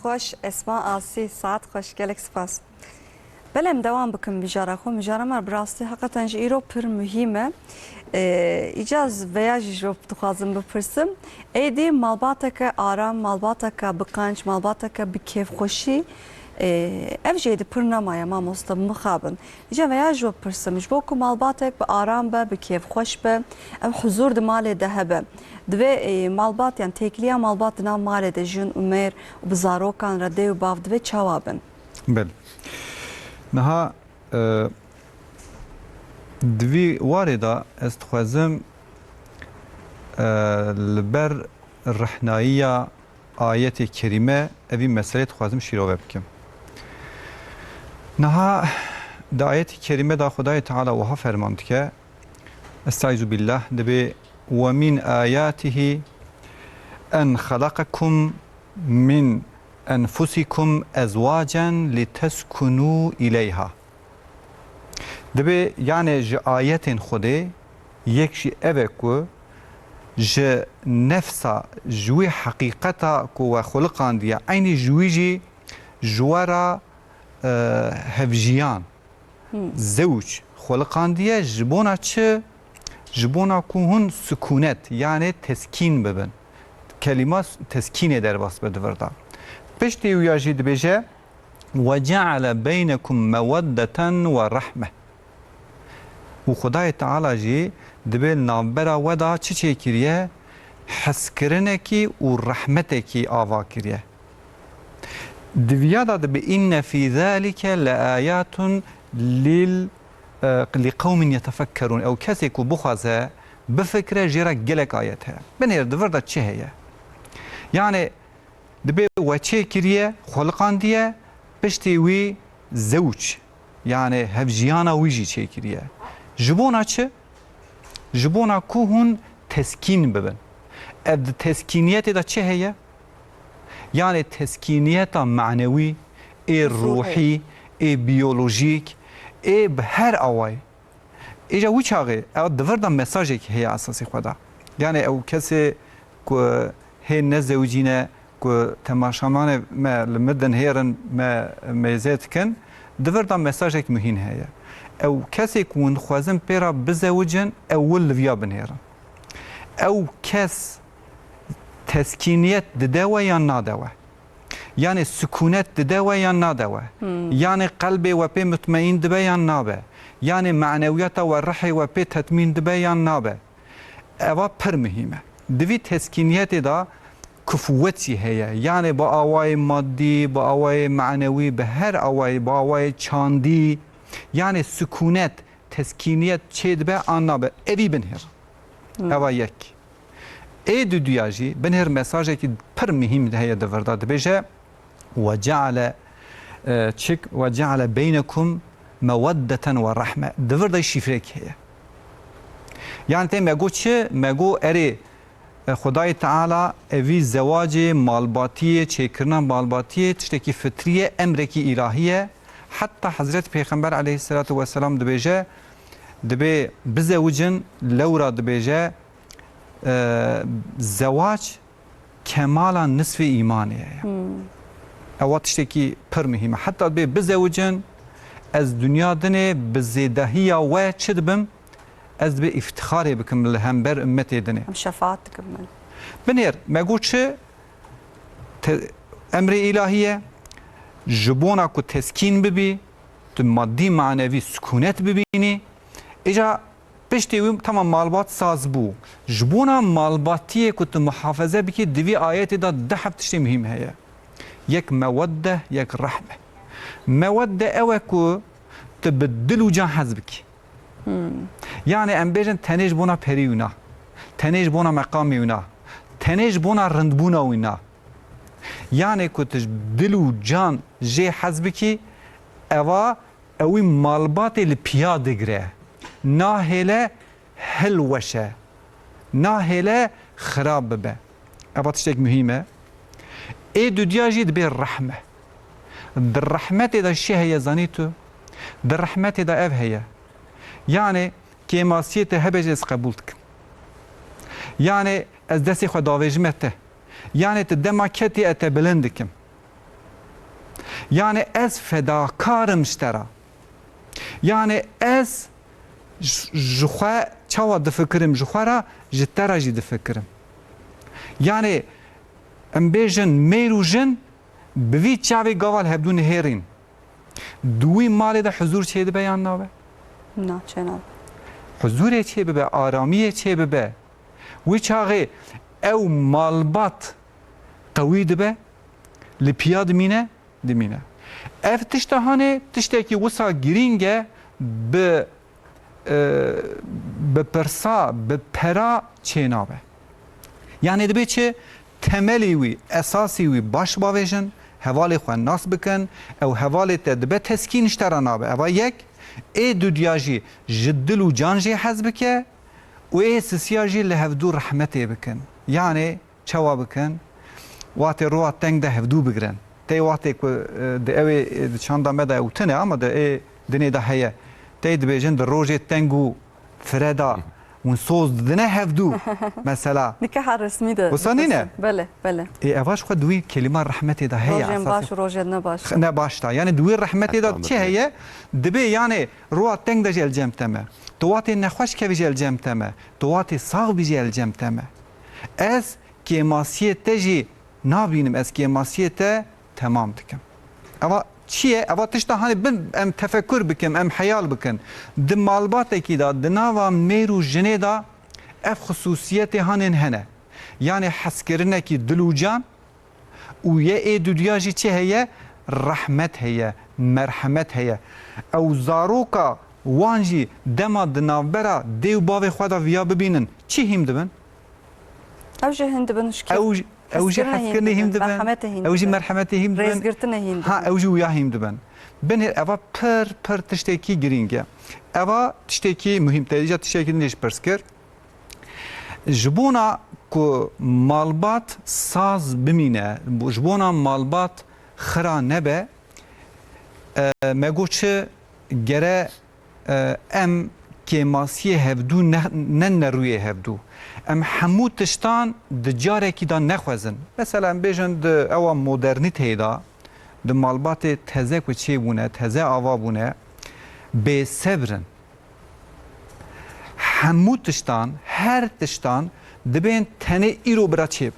خوش اسما آسی ساعت خوش گلک سپاس بلم دوام بکن بجاره خو بجاره مر براستی حقیقتا ایرو پر مهمه ایجاز ویاجی رو بخوازم بپرسم ایدی مالباتک آرام مالباتک بقنج مالباتک بکیف خوشی ev jeydi pır namaya mamosta mıxabın. İca veya jo pırsımış. Bu ku malbatek bi aram be, bi keyf hoş be, ev huzur de male dehebe. Dve malbat yani tekliya malbat dina male de jün umer u bizarokan radev bav dve çavabın. بله نها دوی واردا استخوازم لبر رحناییا آیت کریمه اوی مسئله تخوازم شیروه بکم نها دا آیت کریمه دا خدای تعالی وها فرماند که استعیذ بالله دبی ومن آیاته ان خلقکم من انفسکم ازواجا لتسکنوا الیها دبی یعنی ج آیت خوده یک شی اوه کو ج نفسا جوی حقیقتا کو و خلقان دیا عینی جوی جی جوارا هفجیان زوج خلقان دیا جبونا چه جبونا کو هن سکونت یعنی تسکین ببن کلمه تسکین در باس بدوردا پشتی ویاجی دبیجه وجعل بینکم مودة و رحمه و خدای تعالی جی دبی نامبرا ودا چه کریه حس کرنه کی و رحمت کی آوا کریه دویادا دبی این فی ذلك لآیات لقوم یتفکرون او کسی کو بخوازه بفکره جیرا گلک آیت ها بنیر دوردا چه هیه یعنی دبی وچه کریه خلقان دیه پشتی وی زوج یعنی هفجیانا ویجی چه کریه جبونا چه؟ جبونا کو هون تسکین ببن اد تسکینیت دا چه هیه؟ یعنی تسکینیت معنوی ای روحی ای بیولوژیک ای به هر آوای ایجا وی چاقه او دور دا مساجه که هیه اساسی خدا یعنی او کسی که هی نزوجینه که تماشامان ما لمدن هیرن ما میزید کن دور دا مساجه که مهین هیه او کسی که من خوازم پیرا بزوجن اول لویا بنهرن او کس تسکینیت ددوه یا نادوه یعنی سکونت ددوه یا نادوه یعنی قلب و پی مطمئن دبه یا نابه یعنی معنویت و رحی و پی تطمین دبه یا نابه اوا پر مهمه دوی تسکینیت دا کفوتی هیه یعنی با آوای مادی با آوای معنوی به هر آوای با آوای چاندی یعنی سکونت تسکینیت چه به آن به اوی بنهر اوا یک ای دو دیاجی بنهر مساجی که پر مهم ده دوردا دبیجه وجعل بینکم مودة و رحمه دوردا شفره که یعنی تی مگو چه مگو اری خدای تعالی اوی زواج مالباتی چه کرنا مالباتی تشتکی فطریه امرکی الهیه حتى حضرت پیغمبر علیه الصلاة والسلام دبیجه دبی بزوجن لورا دبیجه زواج کمالا نصف ایمانیه اوات تشتکی پر مهمه حتی دبی بزوجن از دنیا دنه بزیدهی و چه دبم از دبی افتخاری بکم لهمبر امتی دنه هم شفاعت کمن بنیر مگو چه امر الهیه جبونا کو تسکین ببی تو مادی معنوی سکونت ببینی ایجا پشتی ویم تمام مالبات ساز بو جبونا مالباتیه کو تو محافظه بکی دوی آیت دا ده تشتی مهم هیه یک موده یک رحمه موده اوه کو تبدل و جان حز بکی یعنی ام بیجن تنیج بونا پریونا تنیج بونا مقامیونا تنیج بونا رندبونا وینا یعنی کتش دل و جان جه حزب کی اوا اوی مالبات لپیاده گره ناهله هلوشه ناهله خراب ببه اوا تشتک مهمه ای دو دیاجید بیر رحمه در رحمت دا شی هیا زانیتو در رحمت دا اف هیا یعنی که ماسیت هبج از قبول کن یعنی از دستی خود داویجمته یعنی تدما کتی ات بلندکم Yani ez fedakarım iştera. Yani ez jixwe çawa difikirim jixwe ra ji te re jî difikirim. Yani em bêjin mêr û jin bi vî çavê gaval hebdû nihêrîn. Di wî malê de huzûr çê dibe yan nabe? Na çenav. Huzûrê çê bibe, aramiyê çê bibe. Wî çaxê ew malbat qewî dibe, li piya dimîne, dimîne. Ev tişta hanê tiştekî wisa girîng e bi pirsa, bi pera çê nabe. Yani dibe çi temelî wî, esasî wî baş bavêjin, hevalê xwe nas bikin, ew hevalê te dibe teskîn iştera nabe. Eva yek, ê dunya jî ji dil û can jê hez bike û ê sisiya jî li hevdû rehmetê bikin. Yani çawa bikin, watê roha teng de hevdû bigirin. Tê watê ku di evê di çanda me de ew tune ama di ê dinê de heye. Tê dibêjin di rojê teng û fireda û soz didine hevdû. Mesela. Nikaha resmî de. Wisa nîne? Bele, bele. Eva ji xwe di wî kelîma rehmetê de heye. Rojên baş û rojên ne baş. Ne başta. Yani di wî rehmetê de çi heye? Dibe yani roha teng de jî el cem teme. Tu watê nexweş kevî jî el cem teme. Tu watê sax bî jî el cem teme. Ez kêmasiyê te jî nabînim, ez kêmasiyê te temam dikim. Eva çi ye? Eva tişta hani bin em tefekkür bikim, em heyal bikin. Di malbatekî da, di nava mêr û jinê da ev xusûsiyetê hanên hene. Yani hezkirinekî dil û can û ye ê dunya jî çi heye? Rehmet heye, merhemet heye. Ew zaroka wan jî dema di navbera dê û bavê xwe da viya bibînin. Çi hîm dibin? Ew jî hin dibin şikê. Ew jî hezkirinê hîm dibin. Ew jî merhemetê hîm dibin. Rêzgirtinê hîn dibin. Ha, ew jî wiya hîm dibin. Binê eva pir tiştekî girîng e. Eva tiştekî mühim te. Îca tiştekî din jî pirs kir. Ji bona ku malbat saz bimîne, ji bona malbat xira nebe, me got çi gere em kêmasiyê hevdû ne nerûyê hevdû. Em hemû tiştan di carekî da nexwezin. Mesela em bêjin di ewa modernîteyê da, di malbatê teze ku çêbûne, teze ava bûne, bêsebrin. Hemû tiştan, her tiştan dibên tenê îro bira çêb.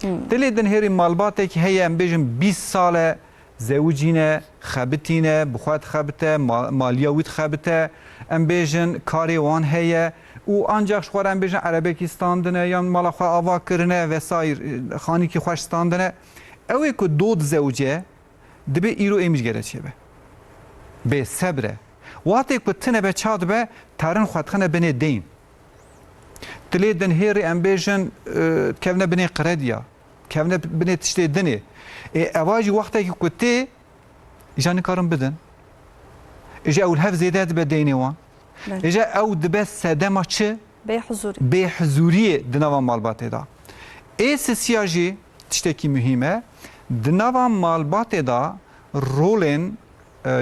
Dilê din hêrî malbatekî heye em bêjin 20 sal e zewicîne, xebitîne, bi xwe dixebite, maliya wî dixebite, em bêjin karê wan heye û ancak ji xwe re em bêjin Erebekîstan dine yan mala xwe ava kirine vesayîr xanîkî xweş standine. Ew ê ku do di zewce dibe îro êmî jî gere çêbe. Bêsebre. Watê ku tune be ça dibe terin xwe dixine binê deyên. Dilê din hêrî em bêjin kevne binê qirediya, kevne binê tiştê dinê. Eva jî wextekî ku tê îja nikarin bidin. Îja ew hev zêde dibe deynê wan. Îja ew dibe sedema çi? Bêhuzûrî. Bêhuzûriyê di nava malbatê da. Ê sisiya jî tiştekî mühîm e. Di nava malbatê da rolên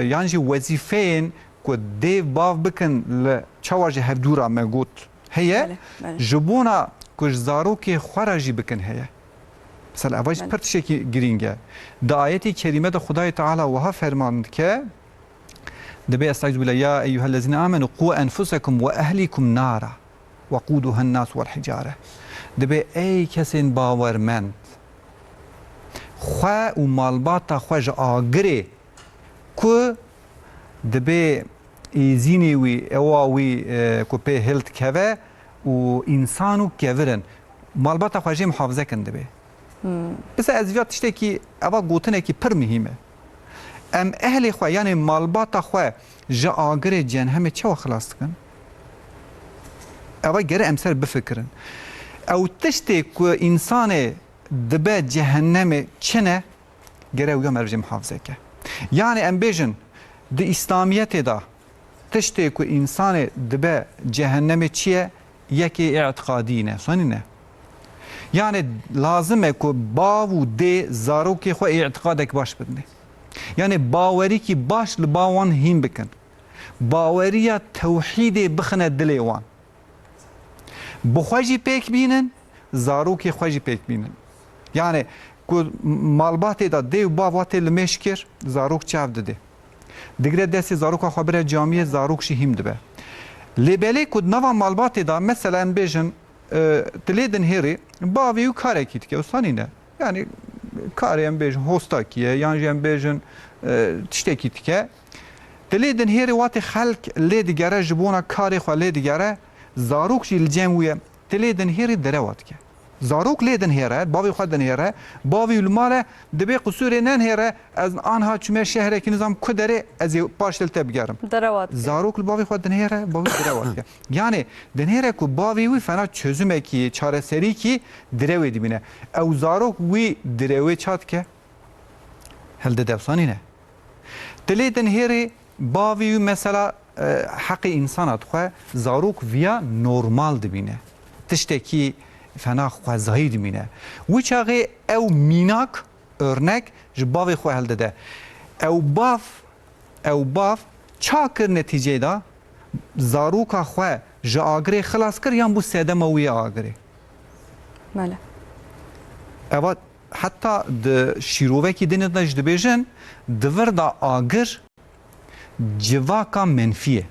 yan jî wezîfeyên ku dêv bav bikin li çawa jî hevdûra me got heye, ji bona ku ji zarokê xwe re jî bikin heye. Mesela eva jî pir tiştekî girîng e. Di ayetê kerîme de Xudayê Teala wiha ferman dike, dibe estağfirullah ya eyyuhellezîne âmenû qû enfusekum ve ehlîkum nâra وقودها الناس والحجاره. دبی ای کسین باورمند خو و مالباتا خوش آگری کو دبی ایزینی وی اواوی کو په هلت کوه و انسانو کورن مالباتا خوشی محافظه کن دبی. بس ازویات تشته کی اوا گوتنه کی پر مهمه. ام اهل خو یعنی مالباتا خو جا آگری جهنم چه خلاص کن؟ اوا گره امسر بفکرن. او تشته کو انسان دبه جهنم چنه گره ویا مرجع محافظه که. Yani em bêjin di İslamiyetê da tiştê ku însanê dibe cehennemê çi ye yekê îtiqadî ne sanî ne. Yani lazim e ku bav û dê zarokê xwe îtiqadek baş bidine. Yani bawerîkî baş li ba wan hîn bikin. Baweriya tewhîdê bixine dilê wan. Bi xwe jî pêk bînin, zarokê xwe jî pêk bînin. Yani ku malbatê da dêw bav watê li mêş kir zarok çav dide. Digre destê zaroka xwe bire camiyê zarok jî hîm dibe. Lêbelê ku nava malbatê da mesela em bêjin tilê din hêrê bavê û karekî dike wisa ne. Yani karê em bêjin hostakiye yan jî em bêjin tiştekî dike. Tilê din hêrê watê xelk lê digere ji bona karê xwe lê digere zarok jî li cem wî ye tilê din hêrê derewa dike. Zarok lê din hêre, bavê xwe din hêre, bavê li male dibe qusûrê nenhêre ez anha çûme şehrekî nizam ku derê ez ê paş li te bigerim. Derevat. Zarok li bavê xwe din hêre, bavê derewa dike. Yani din hêre ku bavê wî fena çözümekî, çareserîkî direwê dibîne. Ew zarok wî direwê ça dike? Helde devsanîne. Tilê din hêrê bavê wî mesela heqê insana dixwe zarok viya normal dibîne. Tiştekî fena xwezayî dimîne. Wî çaxê ew mînak örnek ji bavê xwe heldide. Ew bav ça kir netîceyê da zaroka xwe ji agirê xilas kir yan bû sedema wî agirê. Mele. Eva heta di şîrovekî dinê de ji dibêjin divir da agir civaka menfî ye.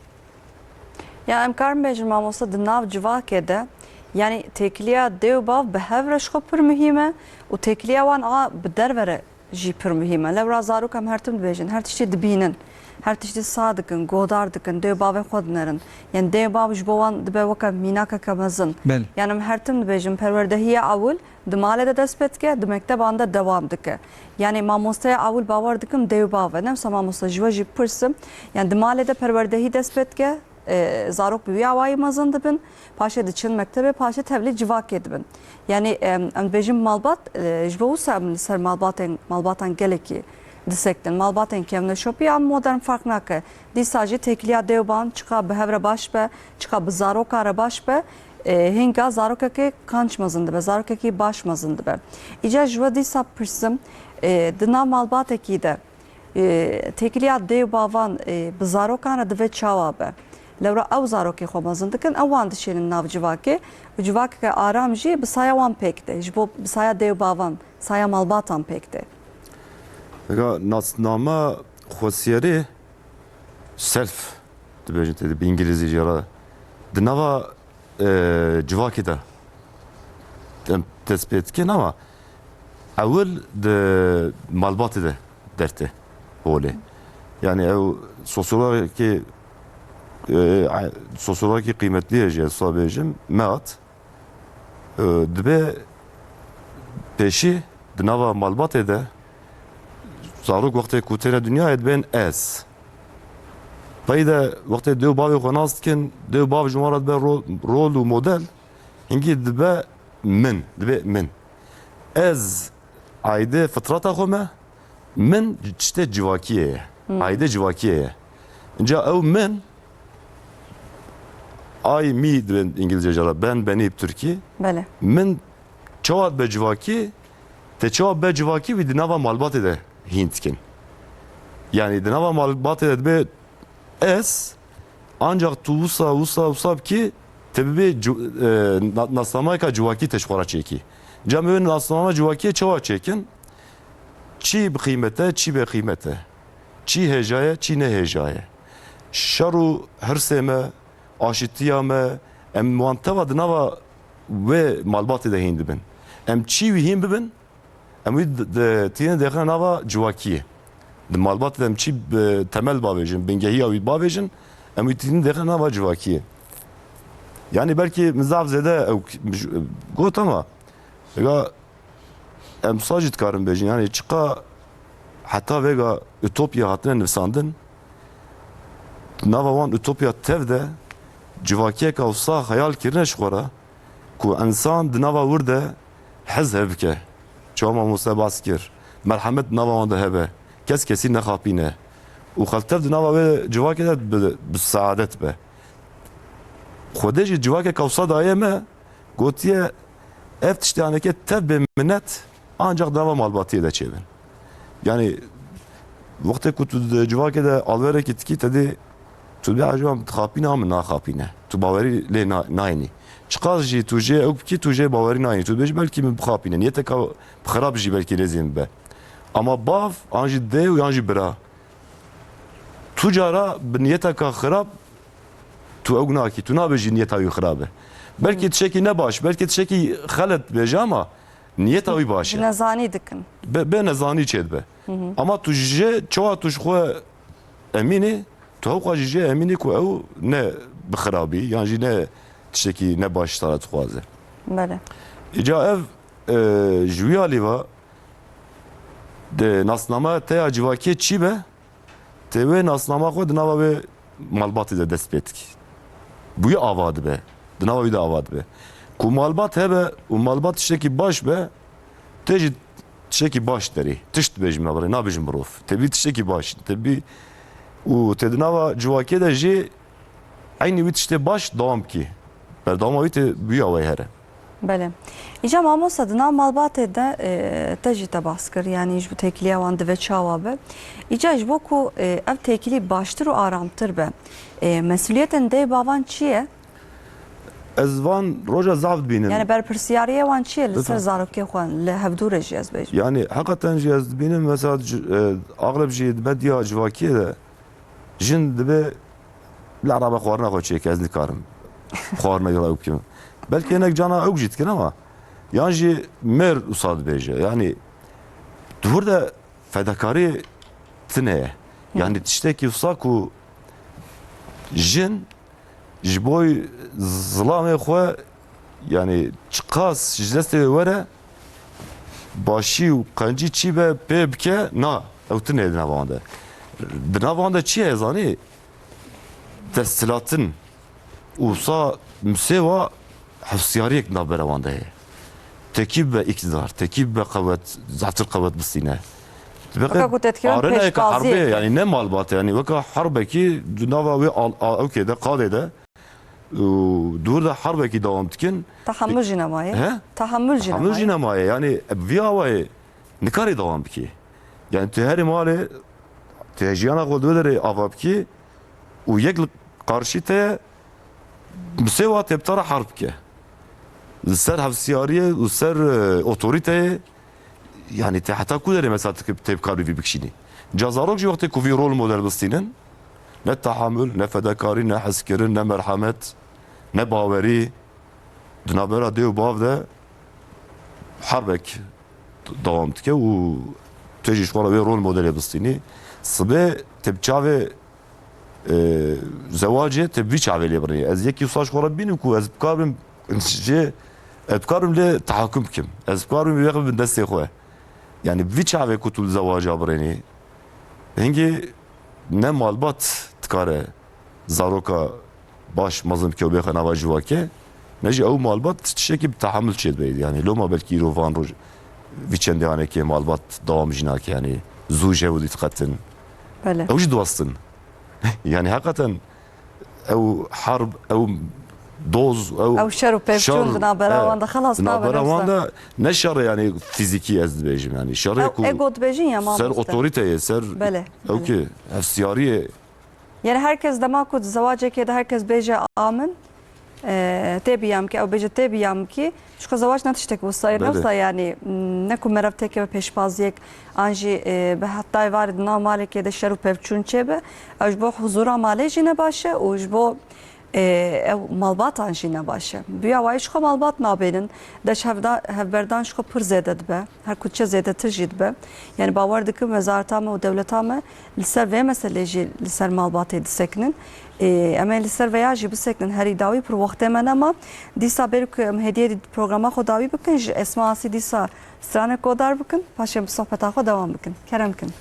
Ya em karim bêjin mamosta di nav civakê de yani tekliya dêw bav bi hev re ji xwe pir muhîm e û tekliya wan a bi dervere jî pir muhîm e. Lewra zarok em her tim dibêjin, her tiştî dibînin, her tiştî sa dikin, godar dikin, dêw bavên xwe dinerin. Yani dêw bav ji bo wan dibe weke mînakeke mezin. Belê. Yani em her tim dibêjin perwerdehiya awil di malê de dest pê dike, di mekteban de dewam dike. Yani mamostaya awil bawer dikim dêw bav e. Nemsa mamosta ji we jî pirsim. Yani di malê de perwerdehî dest pê dike, zarok bi wî awayî mezin dibin, paşê diçin mektebê, paşê tevlî civakê dibin. Yani em dibêjin malbat ji bo wisa em li ser malbatan gelekî disektin. Malbatên kevneşopî an modern fark nake. Dîsa jî tekliya dêwban çika bi hev re baş be, çika bi zaroka re baş be, hinga zarokekê kanç mezin dibe, zarokekî baş mezin dibe. Îca ji we dîsa pirsim di nav malbatekî de tekliya dêw bavan bi zarokan re divê çawa be. Lewra ew zarokê xwe mezin dikin, ew wan dişênin nav civakê û civakeke aram jî bi saya wan pêk de. Ji bo bi saya dêw bavan, saya malbatan pêk de. Nasname xwesiyerê self dibêjin tê bi îngilîzî jî ra di nava civakê de em dest pê dikin ama ewil di malbatê de derte holê. Yani ew sosyologî qîmetli ye jî ez bêjim meat dibe pêşî di nava malbatê de zarok wextê ku têne dunyayê dibên ez. Peyî de wextê dêw bavê xwe nas dikin, dêw bav ji wan re dibe rol û model, hingî dibe min, dibe min. Ez aydê fitrata xwe me, min tiştê civakiyê ye. Aydê civakiyê ye. Inca ew min I, me dibên İngilizce jara ben, benî Türkî. Bele. Min çawa be civakî, te çawa be civakî wî di nava malbatê de hîn dikin. Yani di nava malbatê de dibe ez ancak tu wisa bikî te bibe nasnamayeka civakî te ji xwe re çêkî. Cem ew nasnama civakiyê çawa çêkin? Çî bi qîmete, çî bê qîmete. Çî hêjaye, çî nehêjaye. Şer û hirsê me, aşîtiya me, em wan teva di nava wê malbatê de hîn dibin. Em çî wî hîn bibin, em wî tîne dixine nava civakiyê. Di malbatê de em çî temel bavêjin, bingehiya wî bavêjin, em wî tîne dixine nava civakiyê. Yani belkî mizav zêde ew got ama em sa jî dikarin bêjin, yani çiqa heta vêga ütopya hatine nivîsandin, nava wan ütopya tev de civakiyeka wisa xeyal kirine ji xwe re ku insan di nava wir de hez hebike. Çawa mamoste bas kir. Merhemet nava wan de hebe. Kes kesî nexapîne. û xeltev di nava wê civakê de bi saadet be. Xwedê jî civakeka wisa daye me gotiye ev tiştaneke tev bê minnet ancak di nava malbatiyê de çêbin. Yani wextê ku tu di civakê de alverekî dikî tedê tu dibê ejwan dixapîne an min naxapîne. Tu bawerî lê nayînî. Çiqas jî tu jê ew bikî tu jê bawerî nayînî. Tu dibêjî belkî min bixapîne. Niyeteka xirab jî belkî lêzê min be. Ama bav an jî dê û yan jî bira. Tu cara bi niyeteka xirab tu ew nakî. Tu nabêjî niyeta wî xirab e. Belkî tişekî ne baş, belkî tişekî xelet bêje ama niyeta wî baş e. Nezanî dikin. Bê nezanî çê dibe. Ama tu jê çawa tu ji xwe emînî, tu hewqa jî jê emînî ku ew ne bi xirabî yan jî ne tişekî ne baş tara dixwaze. Bele. Îca ev ji wî alî ve de nasnama teya civakê çî be tê wê nasnama xwe di nava wê malbatê de dest pê dikî. Bûyê ava dibe. Di nava wî de ava dibe. Ku malbat hebe û malbat tiştekî baş be tê jî tiştekî baş derê. Tişt dibêjim me nabêjim birov. Tê bî tiştekî baş. Tê bî û tê di nava civakê de jê aynî wî tiştê baş dawam bikî. Berdawama wî tê bûya wê here. Bele. İca mamosa di nav malbatê de te jî te bas kir yanî ji bo têkiliya wan dive çawa be. İca ji bo ku ev têkilî baştir û aramtir be. Mesuliyetên dê bavan çi ye? Ez van roja zav dibînim. Yani berpirsiyariye wan çi ye li ser Lütfen. zarokê xwe li hevdûrê jî ez bêjim. Yani hakikaten jî ez dibînim mesela agleb jî dibe diya civakiyê de jin dibe li araba xwarina xwe çêke ez nikarim. Xwarina yala ew bikim. Belkî hinek cana ew jî dikin ama yan jî mêr wisa dibêje. Yani dûr de fedakarî tune ye. Yani tiştekî wisa ku jin ji bo zilamê xwe yani çiqas ji destê wê were başî û qencî çî be pê bike na ew tune di nava wan de. Di nava wan de çi ye zanî? Desthilatin û wisa misêwa hevsiyariyek navbera wan de heye. Tekî be iktidar, tekî be qewet, zehtir qewet bisîne. Veka ku tetkiran pêşbaziyê ye. Yani ne malbat yani veka harbekî di nava wê ewkê de qadê de dûr de harbekî dawam dikin. Tahammül jî nemaye. He? Tahammül jî Hamil jî nemaye. nemaye yani vî awayê nikarî dawam bikî. Yani tu herî malê tu hejiyana xwe dê derê ava bikî û yek li qarşî te misêwa têbitara harb bike. Li ser hevsiyariyê û ser otorîteyê yani te heta ku derê mesela têbkarî vî bikişînî. Cazarok jî wextê ku vî rol model bistînin ne tahammül, ne fedakarî, ne hezkirin, ne merhamet, ne bawerî di navbera dê û bav de harbek dawam dike û tu jî ji xwe re wê rol modelê bistînî. Sibê te bi çavê zewacê te bi vî çavê lê birî. Ez yekî wisa ji xwe re bînim ku ez bikarim jê ez bikarim lê tehakküm bikim. Ez bikarim wê bin destê xwe. Yani vî çavê ku tu li zewaca birînî hingê ne malbat dikare zaroka baş mezin bike û bêxe nava civakê ne jî ew malbat tiştekî bi tehammül çê dibe. Yani loma belkî îro van roj vî çendê anekê malbat dawam jî nake yani zû jê û dîtqetin. Bele. Ew jî diwastin. Yani hakikaten ew harb ew doz Ew şer û pevçûn di navbera wan de xelas navbera wan nabe. de ne şer yani fizîkî ez dibêjim yani şerê ku Ego dibêjin ya ser mamoste. otoriteyê ser Bele. ew ki hevsiyariyê Yani herkes dema ku zewacekê de herkes bêje amin. Tê biyam ki ew bêje tê biyam ki ji xwe zewac ne tiştek wisa ye Bele. newsa yani ne ku merev têke ve pêşbaziyek an jî bi hetayê varê di nav malekê de şer û pevçûn çêbe ew ji bo huzura malê jî ne baş e û ji bo ew malbatan jî ne baş e. Bûya wayî ji xwe malbat nabênin deş hevberdan ji xwe pir zêde dibe her ku çi zêdetir jî dibe. Yani bawer dikim wezareta me û dewleta me li ser vê meselê jî li ser malbatê disekinin. Em ê li ser veya jî bisekinin herî dawî pir wextê me nema dîsa berî ku em hediyê programa xwe dawî bikin ji Esma Asî dîsa stranek godar bikin paşê bi sohbeta xwe dewam bikin. Kerem bikin.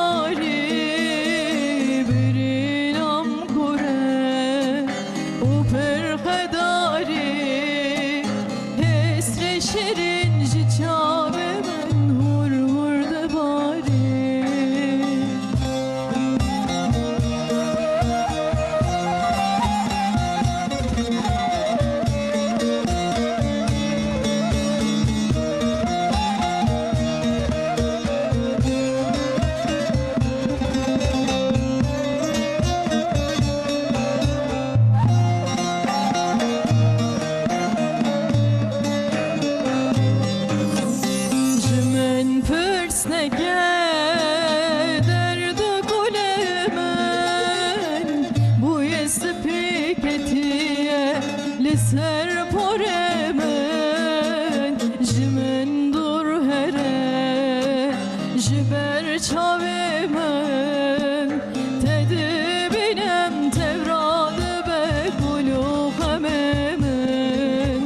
bari birinam kure u perhedari hesre şirin jiçave ben hur hur de bari. Jimen pırsneke derdu gulemen bu yesi piketiye liser poremen jimen dur here jiber çavemen tedi binem tevradı be kulu hememen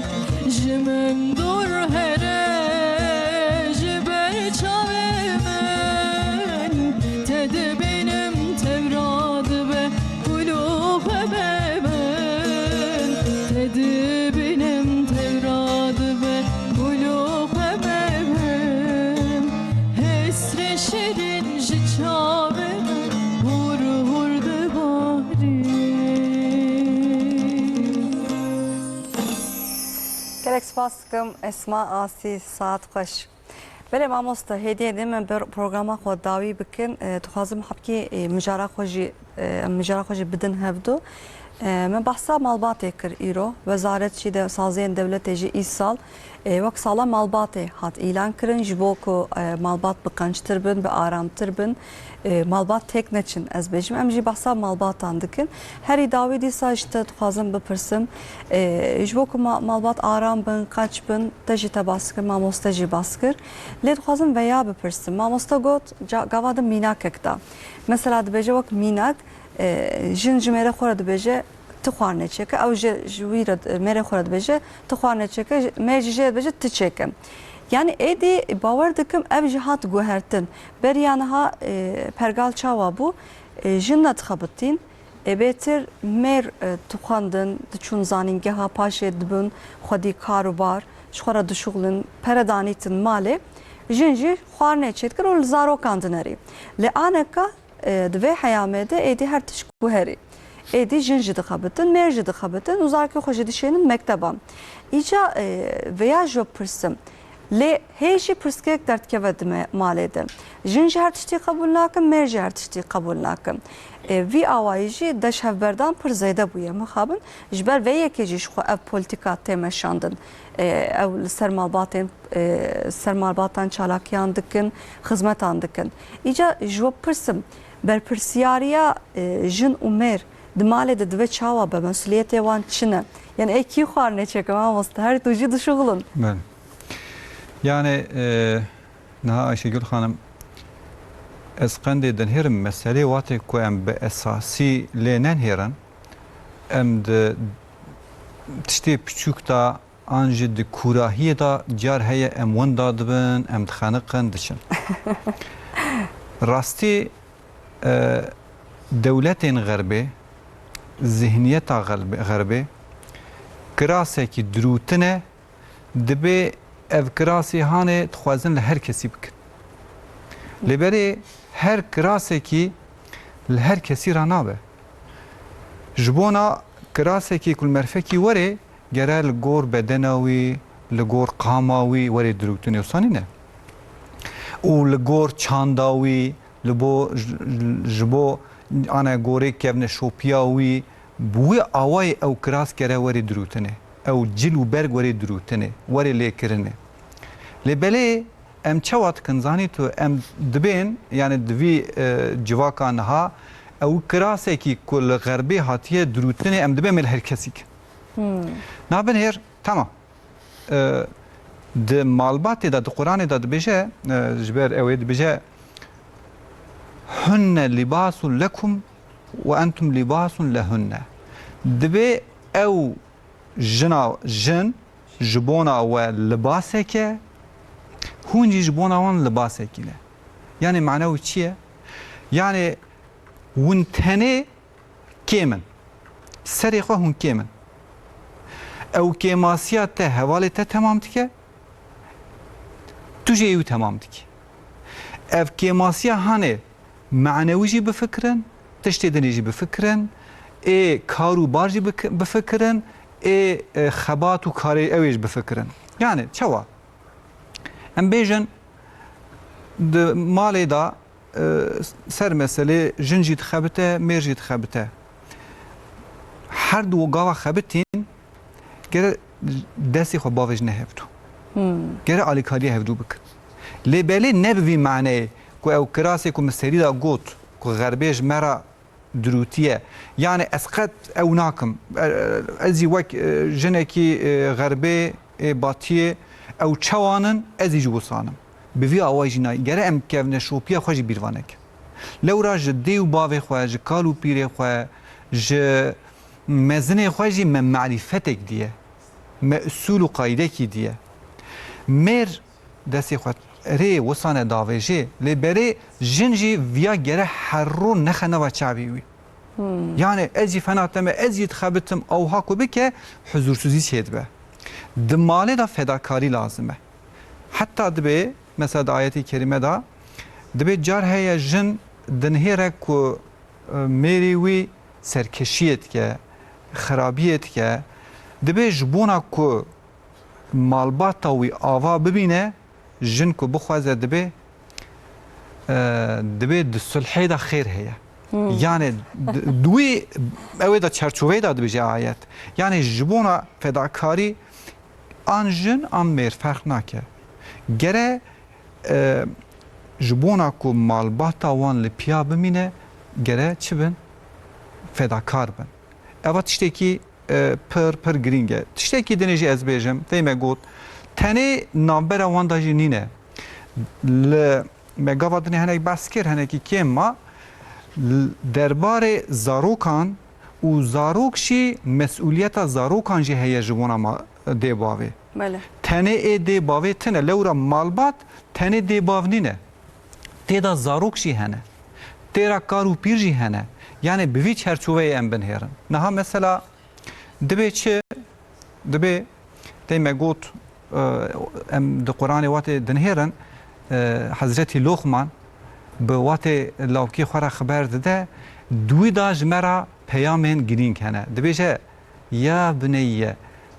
jimen dur here jiber çavemen tedi benim tevradı be kulu hememen tedi benim tevradı be kulu hememen hesre şirin jiçavemen hur hur de bari. Gelek spas dikim Esma Asî saat xweş. Belê mamosta hêdiyê dê min bir programa xwe dawî bikin. Dixwazim hepkî mijara xwe jî bidin hevdû. Min behsa malbatê kir îro. Wezaret jî de saziyên dewletê jî îsal wek sala malbatê hat îlan kirin ji bo ku malbat bi qençtir bin, bi aramtir bin. Malbat tek neçin ez bêjim. Em jî behsa malbatan dikin. Herî dawî dîsa işte dixwazim bipirsim. Ji bo ku malbat aram bin, qenç bin, te jî te bas kir, mamoste jî bas kir. Lê dixwazim veya bipirsim. Mamoste got gava din mînakek da. Mesela dibêje wek mînak jin ji mêrê xwe re dibêje tu xwarine çêke, ew ji wî re mêrê xwe re dibêje tu xwarine çêke, mêr jî jê dibêje tu çêke. Yani êdî bawer dikim ev jî hat guhertin. Beriya niha pergal çawa bû jin ne dixebitîn bêtir mêr dixwandin, diçûn zanîngeha paşê dibin, xwedî karobar, ji xwe re dişuxlin, pere danîtin malê, jin jî xwarine çê dikir û li zarokan dinerî. Li aneka divê heyamê de êdî her tişt guherî. Êdî jin jî dixebitin, mêr jî dixebitin û zarokê xwe jî dişênin mekteban. Îca veya ji pirsim. Lê hê jî pirskek derdkeve di malê de. Jin jî her tiştî qebûl nakin, mêr jî her tiştî qebûl nakin. Vî awayî jî deş hevberdan pir zêde bûye mixabin. Ji ber vê yekê jî ji xwe ev polîtika tê meşandin. Ew li ser malbatan çalakiyan dikin, xizmetan dikin. Îca ji we pirsim berpirsiyariya jin û mêr di malê de divê çawa be mesuliyetê wan çi ne? Yani ê kî xwarine çêke mamoste her tu jî dişuxulin. بله يعني نها Ayşegül Hanım ez qendê dinherim meselê watê ku em bi esasî lê nenhêrin em di tiştê piçûk da an jî di kûrahiyê da car heye em winda dibin em dixeniqin diçin. Rastî dewletên xerbê zihniyeta xerbê kirasekî dirûtine dibe ev kirasê hanê dixwazin li her kesî bikin. Lêberê her kirasekî li her kesî ra nabe. Ji bona kirasekî ku li merfekî were gere li gor bedena wî, li gor qama wî were dirûtinê wisa nîne. û li gor çanda wî, ji bo ana gorê kevne şopiya wî bi wî awayê ew kiras gere were dirûtinê. Ew cil û berg were dirûtinê, were lêkirinê. Lê belê em çawa dikin zanî tu em dibên yani di vî civaka niha ew kirasekî ku li xerbê hatiye dirûtinê em dibê mêl her kesîk. Nabin hêr tamam. Di malbatê da di Qur'anê da dibêje ji ber ew ê dibêje hunne libasun lekum ve entum libasun lehunne. Dibê ew jin ji bona we libaseke hûn jî ji bona wan libasekî ne. Yani ma'na wî çi ye? Yani hûn tenê kêmin. Serê xwe hûn kêmin. Ew kêmasiya te hevalê te temam dike, tu jê ew temam dikî. Ev kêmasiya hanê meعنewî jî bifikirin, tiştê dinê jî bifikirin, kar û bar jî bifikirin, xebat û karê ew ê jî bifikirin. Yani çawa? Em bêjin di malê da ser meselê jin jî dixebite, mêr jî dixebite. Her du gava xebitîn gere destê xwe bavê ji nehevdû. Gere alîkariya hevdû bikin. Lê belê ne bi vî meعنeyê ku ew kirasê ku min serî da got ku xerbê ji me ra dirûtiye. Yani ez qet ew nakim. Ez jî wek jinekî xerbê batiyê ew çewanin ez jî ji wisanim. Bi vî awa jî nayê. Gere em kevneşopiya xwe jî bîrvan nekin. Lewra ji dê û bavê xwe, ji kal û pîrê xwe, ji mezinê xwe jî me marîfetek diye. Me usul û qaîdekî diye. Mêr destê xwe rê wisane davêjê lê berê jin jî viya gere herro nexe neva çavî wî. Yani ez jî fena teme, ez jî dixebitim ewha ku bike huzursuzî çê dibe. Di malê da fedakarî lazim e. Heta dibe mesela di ayetê kerîme da dibe car heye jin dinhêrek ku mêrê wî serkeşiyê dike, xerabiyê dike, dibe ji bona ku malbata wî ava bibîne jin ku bixwaze dibe di sulhê da xêr heye. Yani duî ew ê da çerçoveyê da dibêje ayet. Yani ji bona fedakarî an jin an mêr ferq nake. Gere ji bona ku malbata wan li piya bimîne gere çi bin? Fedakar bin. Eva tiştekî pir girîng e. Tiştekî dinê jî ez bêjim, tê me got, tenê navbera wan da jî nîne. Li me gava dinê hinek behs kir, hinekî kêm ma, derbarê zarokan û zarok jî mesuliyeta zarokan jî heye ji bona dê bavê. Bele. Tenê ê dê bavê tune, lewra malbat tenê dê bav nîne. Tê da zarok jî hene. Tê ra kar û pîr jî hene. Yani bi vî çerçoveyê em binhêrin. Niha mesela dibe çi? Dibe tê me got em di Qur'anê watê dinhêrin Hezretî Luqman bi watê lawkê xwe re xeber dide duî da ji me ra peyamên girîng hene. Dibêje ya bineyye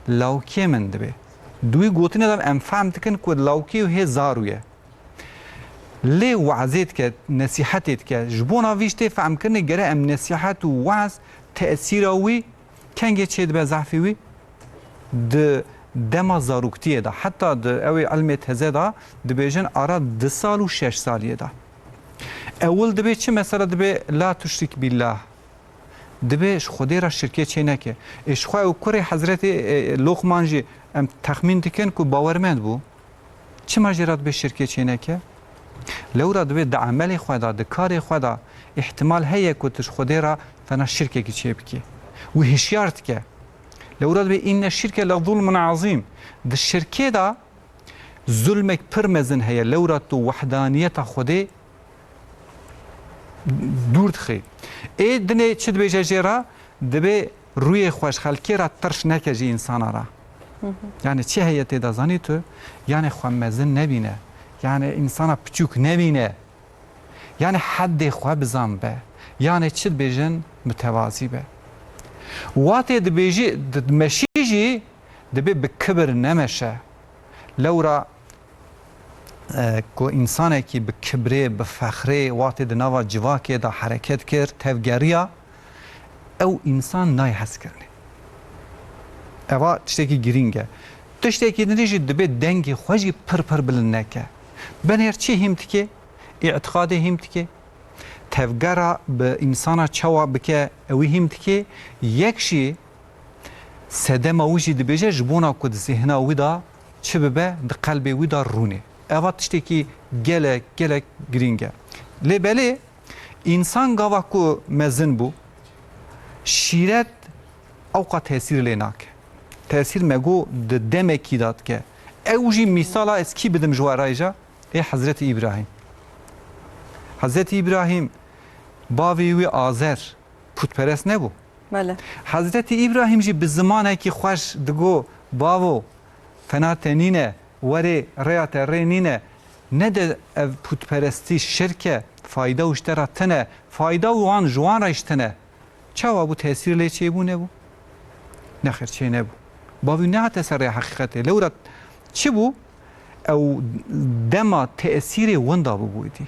lawkê min dibe. Duî gotinê da em fehm dikin ku lawkê û hê zar ye. Lê wezê dike, nesîhetê dike. Ji bona vî tê fehmkirinê gere em nesîhet û wez teesîra wî kengê çê dibe zehfê wî? Di dema zaroktiyê da, heta di ew ê elmê teze da dibêjin ara 2 sal û 6 saliyê da. Ewil dibe çi mesela dibe la tuşrik billah. Dibe ji Xwedê ra şirkê çê neke. Ji xwe ew kurê Hezretê Luqman jî em texmîn dikin ku bawermend bû. Çima jê ra dibe şirkê çê neke? Lewra dibe di emelê xwe da, di karê xwe da ihtimal heye ku tu ji Xwedê ra fena şirkekî çê bikî. Wî hişyar dike. Lewra dibe inne şirke le zulmun azîm. Di şirkê da zulmek pir mezin heye. Lewra tu wehdaniyeta Xwedê dûr dixî. Ê dinê çi dibêje jê ra? Dibe rûyê xweş xelkê ra tirş neke jî insana ra. Yani çi heye tê da zanî tu? Yani xwe mezin nebîne. Yani insana piçûk nebîne. Yani heddê xwe bizan be. Yani çi dibêjin mütevazî be. Watê dibêjî meşî jî dibe bi kibir nemeşe. Lewra ku insanekî bi kibrê, bi fexrê watê di nava civakê da hereket kir, tevgeriya ew insan nayê hezkirinê. Eva tiştekî girîng e. Tiştekî dinê jî dibe dengê xwe jî pir bilind neke. Benêr çi hîm dike? İtiqadê hîm dike? Tevgera bi insana çawa bike ewî hîm dike? Yek jî sedema wî jî dibêje ji bona ku di zihna wî da çi bibe di qelbê wî da rûnê. Eva tiştekî gelek girîng e. Lê belê însan gava ku mezin bû şîret ewqa tesîr lê nake. Tesîr me got di demekî da dike. Ew jî mîsala ez kî bidim ji we re jî? Ê Hezretî İbrahîm. Hezretî İbrahîm باوی وی آذر پوتپرست نبو بله حضرت ابراهیم جی به زمانه که خوش دگو باو فناتنینه وری ریات رینینه نده پوتپرستی شرکه فایده وشتره تنه فایده وان جوان رشتنه چه و ابو تاثیر لی چه بو نبو نخیر چه نبو باوی نه تسر حقیقته لورت چه بو او دما تاثیر وندا بو بودی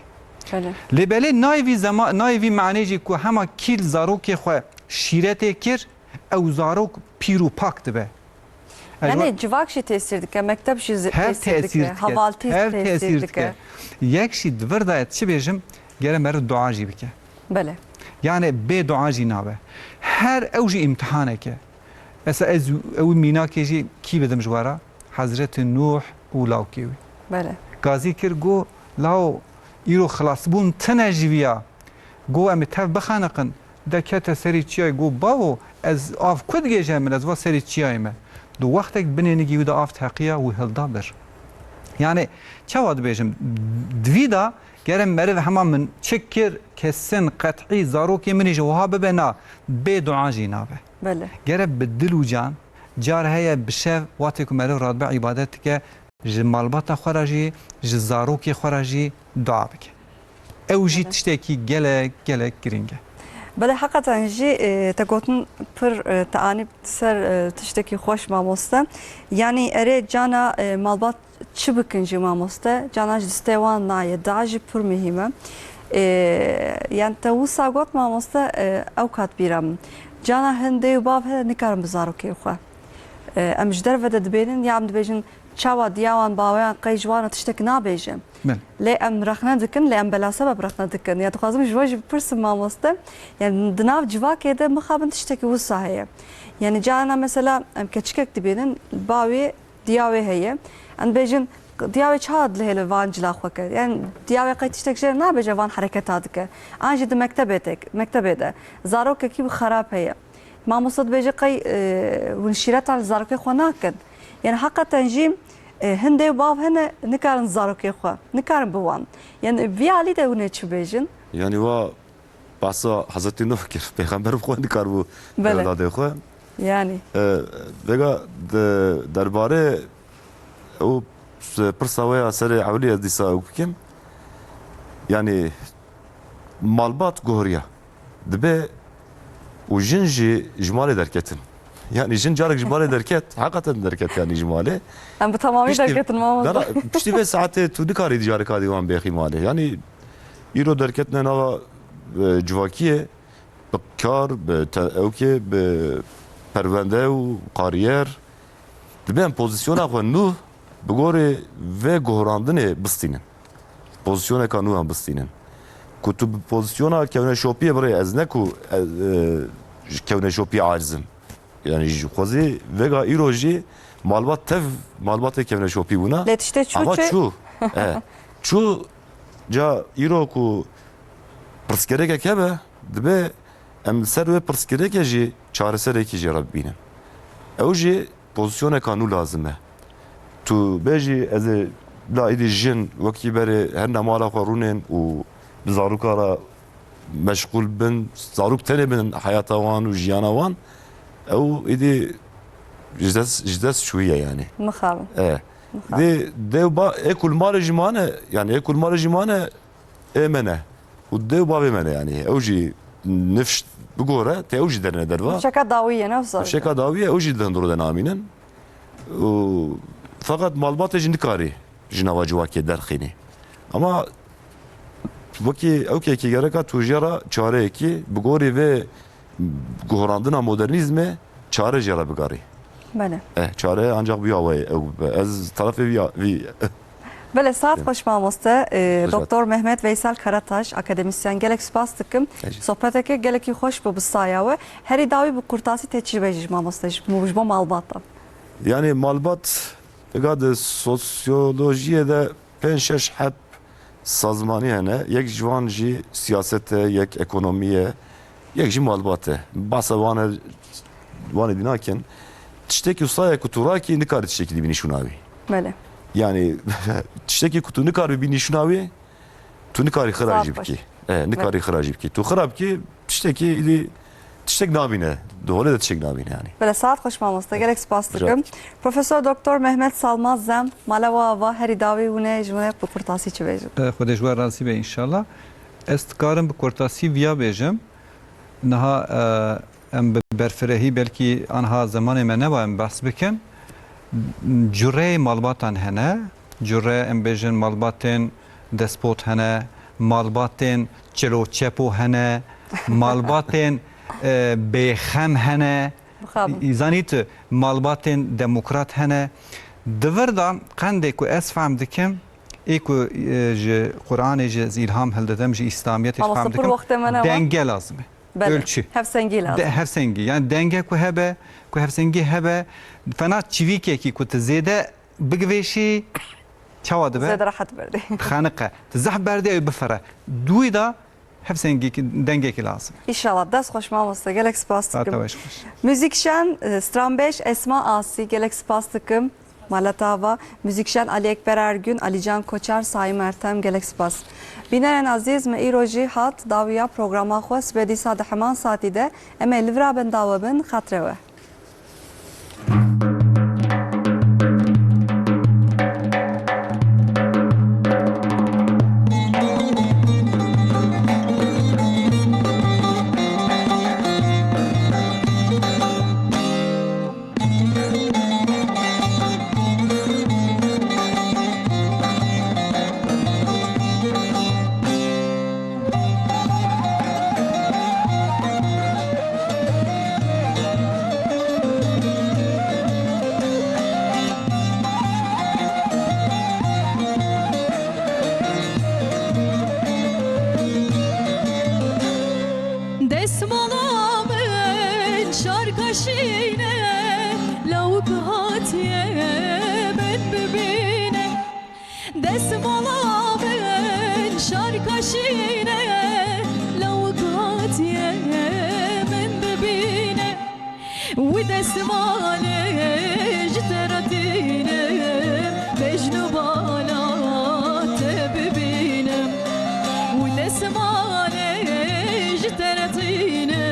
بله لبلی نایوی زمان نایوی معنی جی که همه کیل زاروک خو شیرت کر او زاروک پیرو پاک دبه یعنی civak şey tesir dike, mektep şey her tesir tesir dike, havaltı her tesir tesir dike. یک شی دور دایت چی بیجم گره مر دعا جی بکه بله یعنی به دعا جی نابه هر اوجی امتحانه که مثلا از او مینا که جی کی بدم جوارا حضرت نوح و لاوکیوی بله گازی کر گو لاو ایرو خلاص بون تنجویا گو ام تف بخانقن دکت سری چیای گو باو از آف کد گیجه من از وا سری چیای ما دو وقتك بنينجي ودا آف تحقيا وهالدابر يعني چواد بيجم دويدا گرم مرد همان من چكر كسن قطعي زاروكي مني جوها ببنا بدعا جنابه بله گرب بالدل وجان جار هيا بشاف واتك مرد راد بعبادتك جمالبات خراجي جزاروكي خراجي دعا بك اوجي تشتكي گلك گلك گرينگه بله حقیقتا جی تگوتن پر تعانی سر تشتکی خوش ماموسته یعنی اره جانا مالبات چی بکن جی ماموسته جانا جستوان نایه داجی پر مهمه یعنی تو ساگوت ماموسته اوقات بیرم جانا هنده و باب هده نکارم بزارو که خواه امش در وده دبینن یا ام دبیجن چاوا دیوان باویان قیجوان تشتک نابیجم من لی ام رخنا دکن لی ام بلا سبب رخنا دکن یا تخوازم جواج برسم ماموسته yani دناف جواکه ده مخابن تشتكي وصا هي يعني جانا مثلا ام كتشكك دبينن باوي دياوي هي ان بيجن دياوي چاد له لوان جلا خوك يعني دياوي قيت تشتك جر نا بجوان حركات هادك انجي د مكتبه ده زاروك كي خراب هي ما مصد بيجي قي ونشيرات على زاروك خناكن يعني حقا تنجيم هنده باو هنا نكارن زاروك خو نكارن بوان يعني بيالي ده ونچ بيجن Yani va basa Hazreti Nuh kir peygamber bu nikar bu Bele. dade xwe يعني vega derbare o persawaya sere awliya disa kim yani malbat gohriya dibe u jinji jmale derketin yani jin jarek jmale derket hakikaten derket yani jmale ام بتمامي دركت الماما لا pişti ve saate tu nikari dijarek hadi wan behi male yani îro derketine nava civakiye bi kar bi evke bi perwende û qariyer dibe em pozisyona xwe nû bi gorê vê gohrandinê bistînin pozisyoneka nû em bistînin ku tu bi pozisyona kevneşopiyê birê ez ne ku kevneşopiyê acizim yani ji xwezê vega îro jî malbat tev malbatê kevneşopî bûna لا تشتي ama شو çû çû ca îro ku pirsgirêkek hebe dibe em ser wê pirsgirêkê jî çareserekî jê re bibînin ew jî pozisyoneka nû lazim e tu bêjî ez ê la êdî jin wekî berê her nemala xwe rûnên û bi zaroka re meşgûl bin zarok tenê bin hayata wan û jiyana wan ew êdî ji dest çûye yani مخابن dev ba ekul male jimane yani ekul male jimane emene u dev ba emene yani evji nefş bugora te evji derine derva شكا ضاوية نفسها şeka daviye evji dendro den aminen fakat malbat ejin dikari jinava civake derxini ama vaki evke ki gereka tujara çare ki bugori ve gohrandına modernizme çare jara bigari بله çare ancak bir havayı ez tarafı bir بله ساعت خوش ماموسته خوش دکتر مهمت ویسال کراتاش اکادمیسیان گلک سپاس دکم Ece. صحبتك گلکی خوش bu بسایاوه هری داوی bu kurtasi tecrübeci ماموسته مو malbata yani malbat gade sosyolojiye de penşeş hep sazmani hene yek jvan jî siyasete yek ekonomiye yek jî malbate basa vane dinaken tişteki usaya kuturaki nikari tişteki dibini şunavi بله yani tişteki kutu nikari bini şunavi tu nikari xirajı Saat biki nikari xiracî bikî. Tu xirab kî tiştekî îdî tiştek nabîne. Duhole de tiştek nabîne yani. Böyle saat hoş mamosta gelek spas dikim. Profesör Doktor Mehmet Salmaz Zem Malawava heri davi hune june bu kurtasi çivejim. خودش ور راضی به انشالله استکارم به کرتاسی ویا بیجم نها ام برفرهی بلکی آنها زمان من نبایم بحث بکن جره مالباتان هنه جره ام بیجن مالباتن دسپوت هنه مالباتن چلو چپو هنه مالباتن بیخم هنه زانیت مالباتن دموکرات هنه دوردا قنده کو اسفهم دکم ایکو قرآن از ilham هلددم جی اسلامیت Ama sıfır vakte mene var. denge lazım. Ölçü. Hep sengi lazım. Hef sengi. Yani denge ku hebe, ku hef sengi hebe. Fena çivike ki ku tezede bigveşi çavadı be. Zede rahat verdi. Xanıqa. Tezah berde ay bifara. Duy da hef sengi denge ki lazım. İnşallah ders hoş mamosta gelek spas dikim. Tavaş hoş. Müzikşen Strambeş Esma Asi gelek spas dikim. Malatava, müzikşen Ali Ekber Ergün, Alican Koçer, Sayın Ertem gelek spas. Bineren aziz me iroji hat daviya programa xwes bedi sade heman saati de eme livra ben davabın xatrewe. Desmalamın şarkaşine lavuk hatiye ben bibine Desmalamın şarkaşine lavuk hatiye ben bibine Ve desmale jteratine bejnu bala tebibine Ve desmale jteratine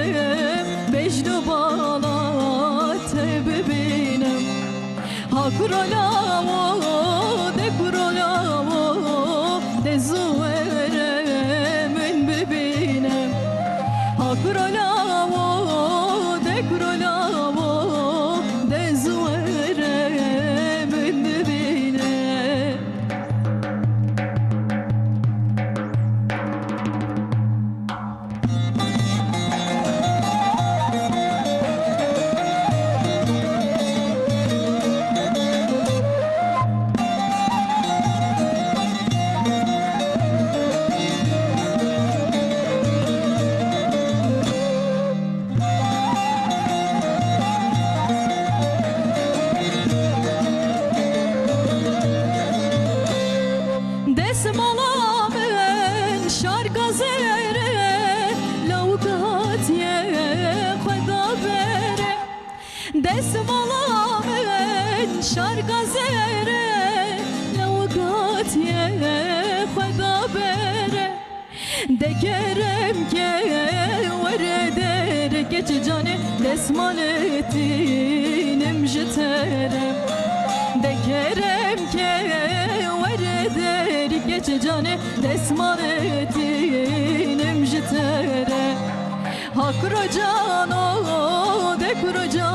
bejnu bala tebibine Hakurolavo de kurolavo de zuere min bibine Hakurolavo de kurolavo de zuere min bibine Desmalamın şargazere lavukatiye xweda bere Desmalamın şargazere lavukatiye xweda bere Dekerem ke were dere geç cane desmanetinim jtere Dekerem ke were dere geç cane desmanetinim jtere Hakro cano de kuro cano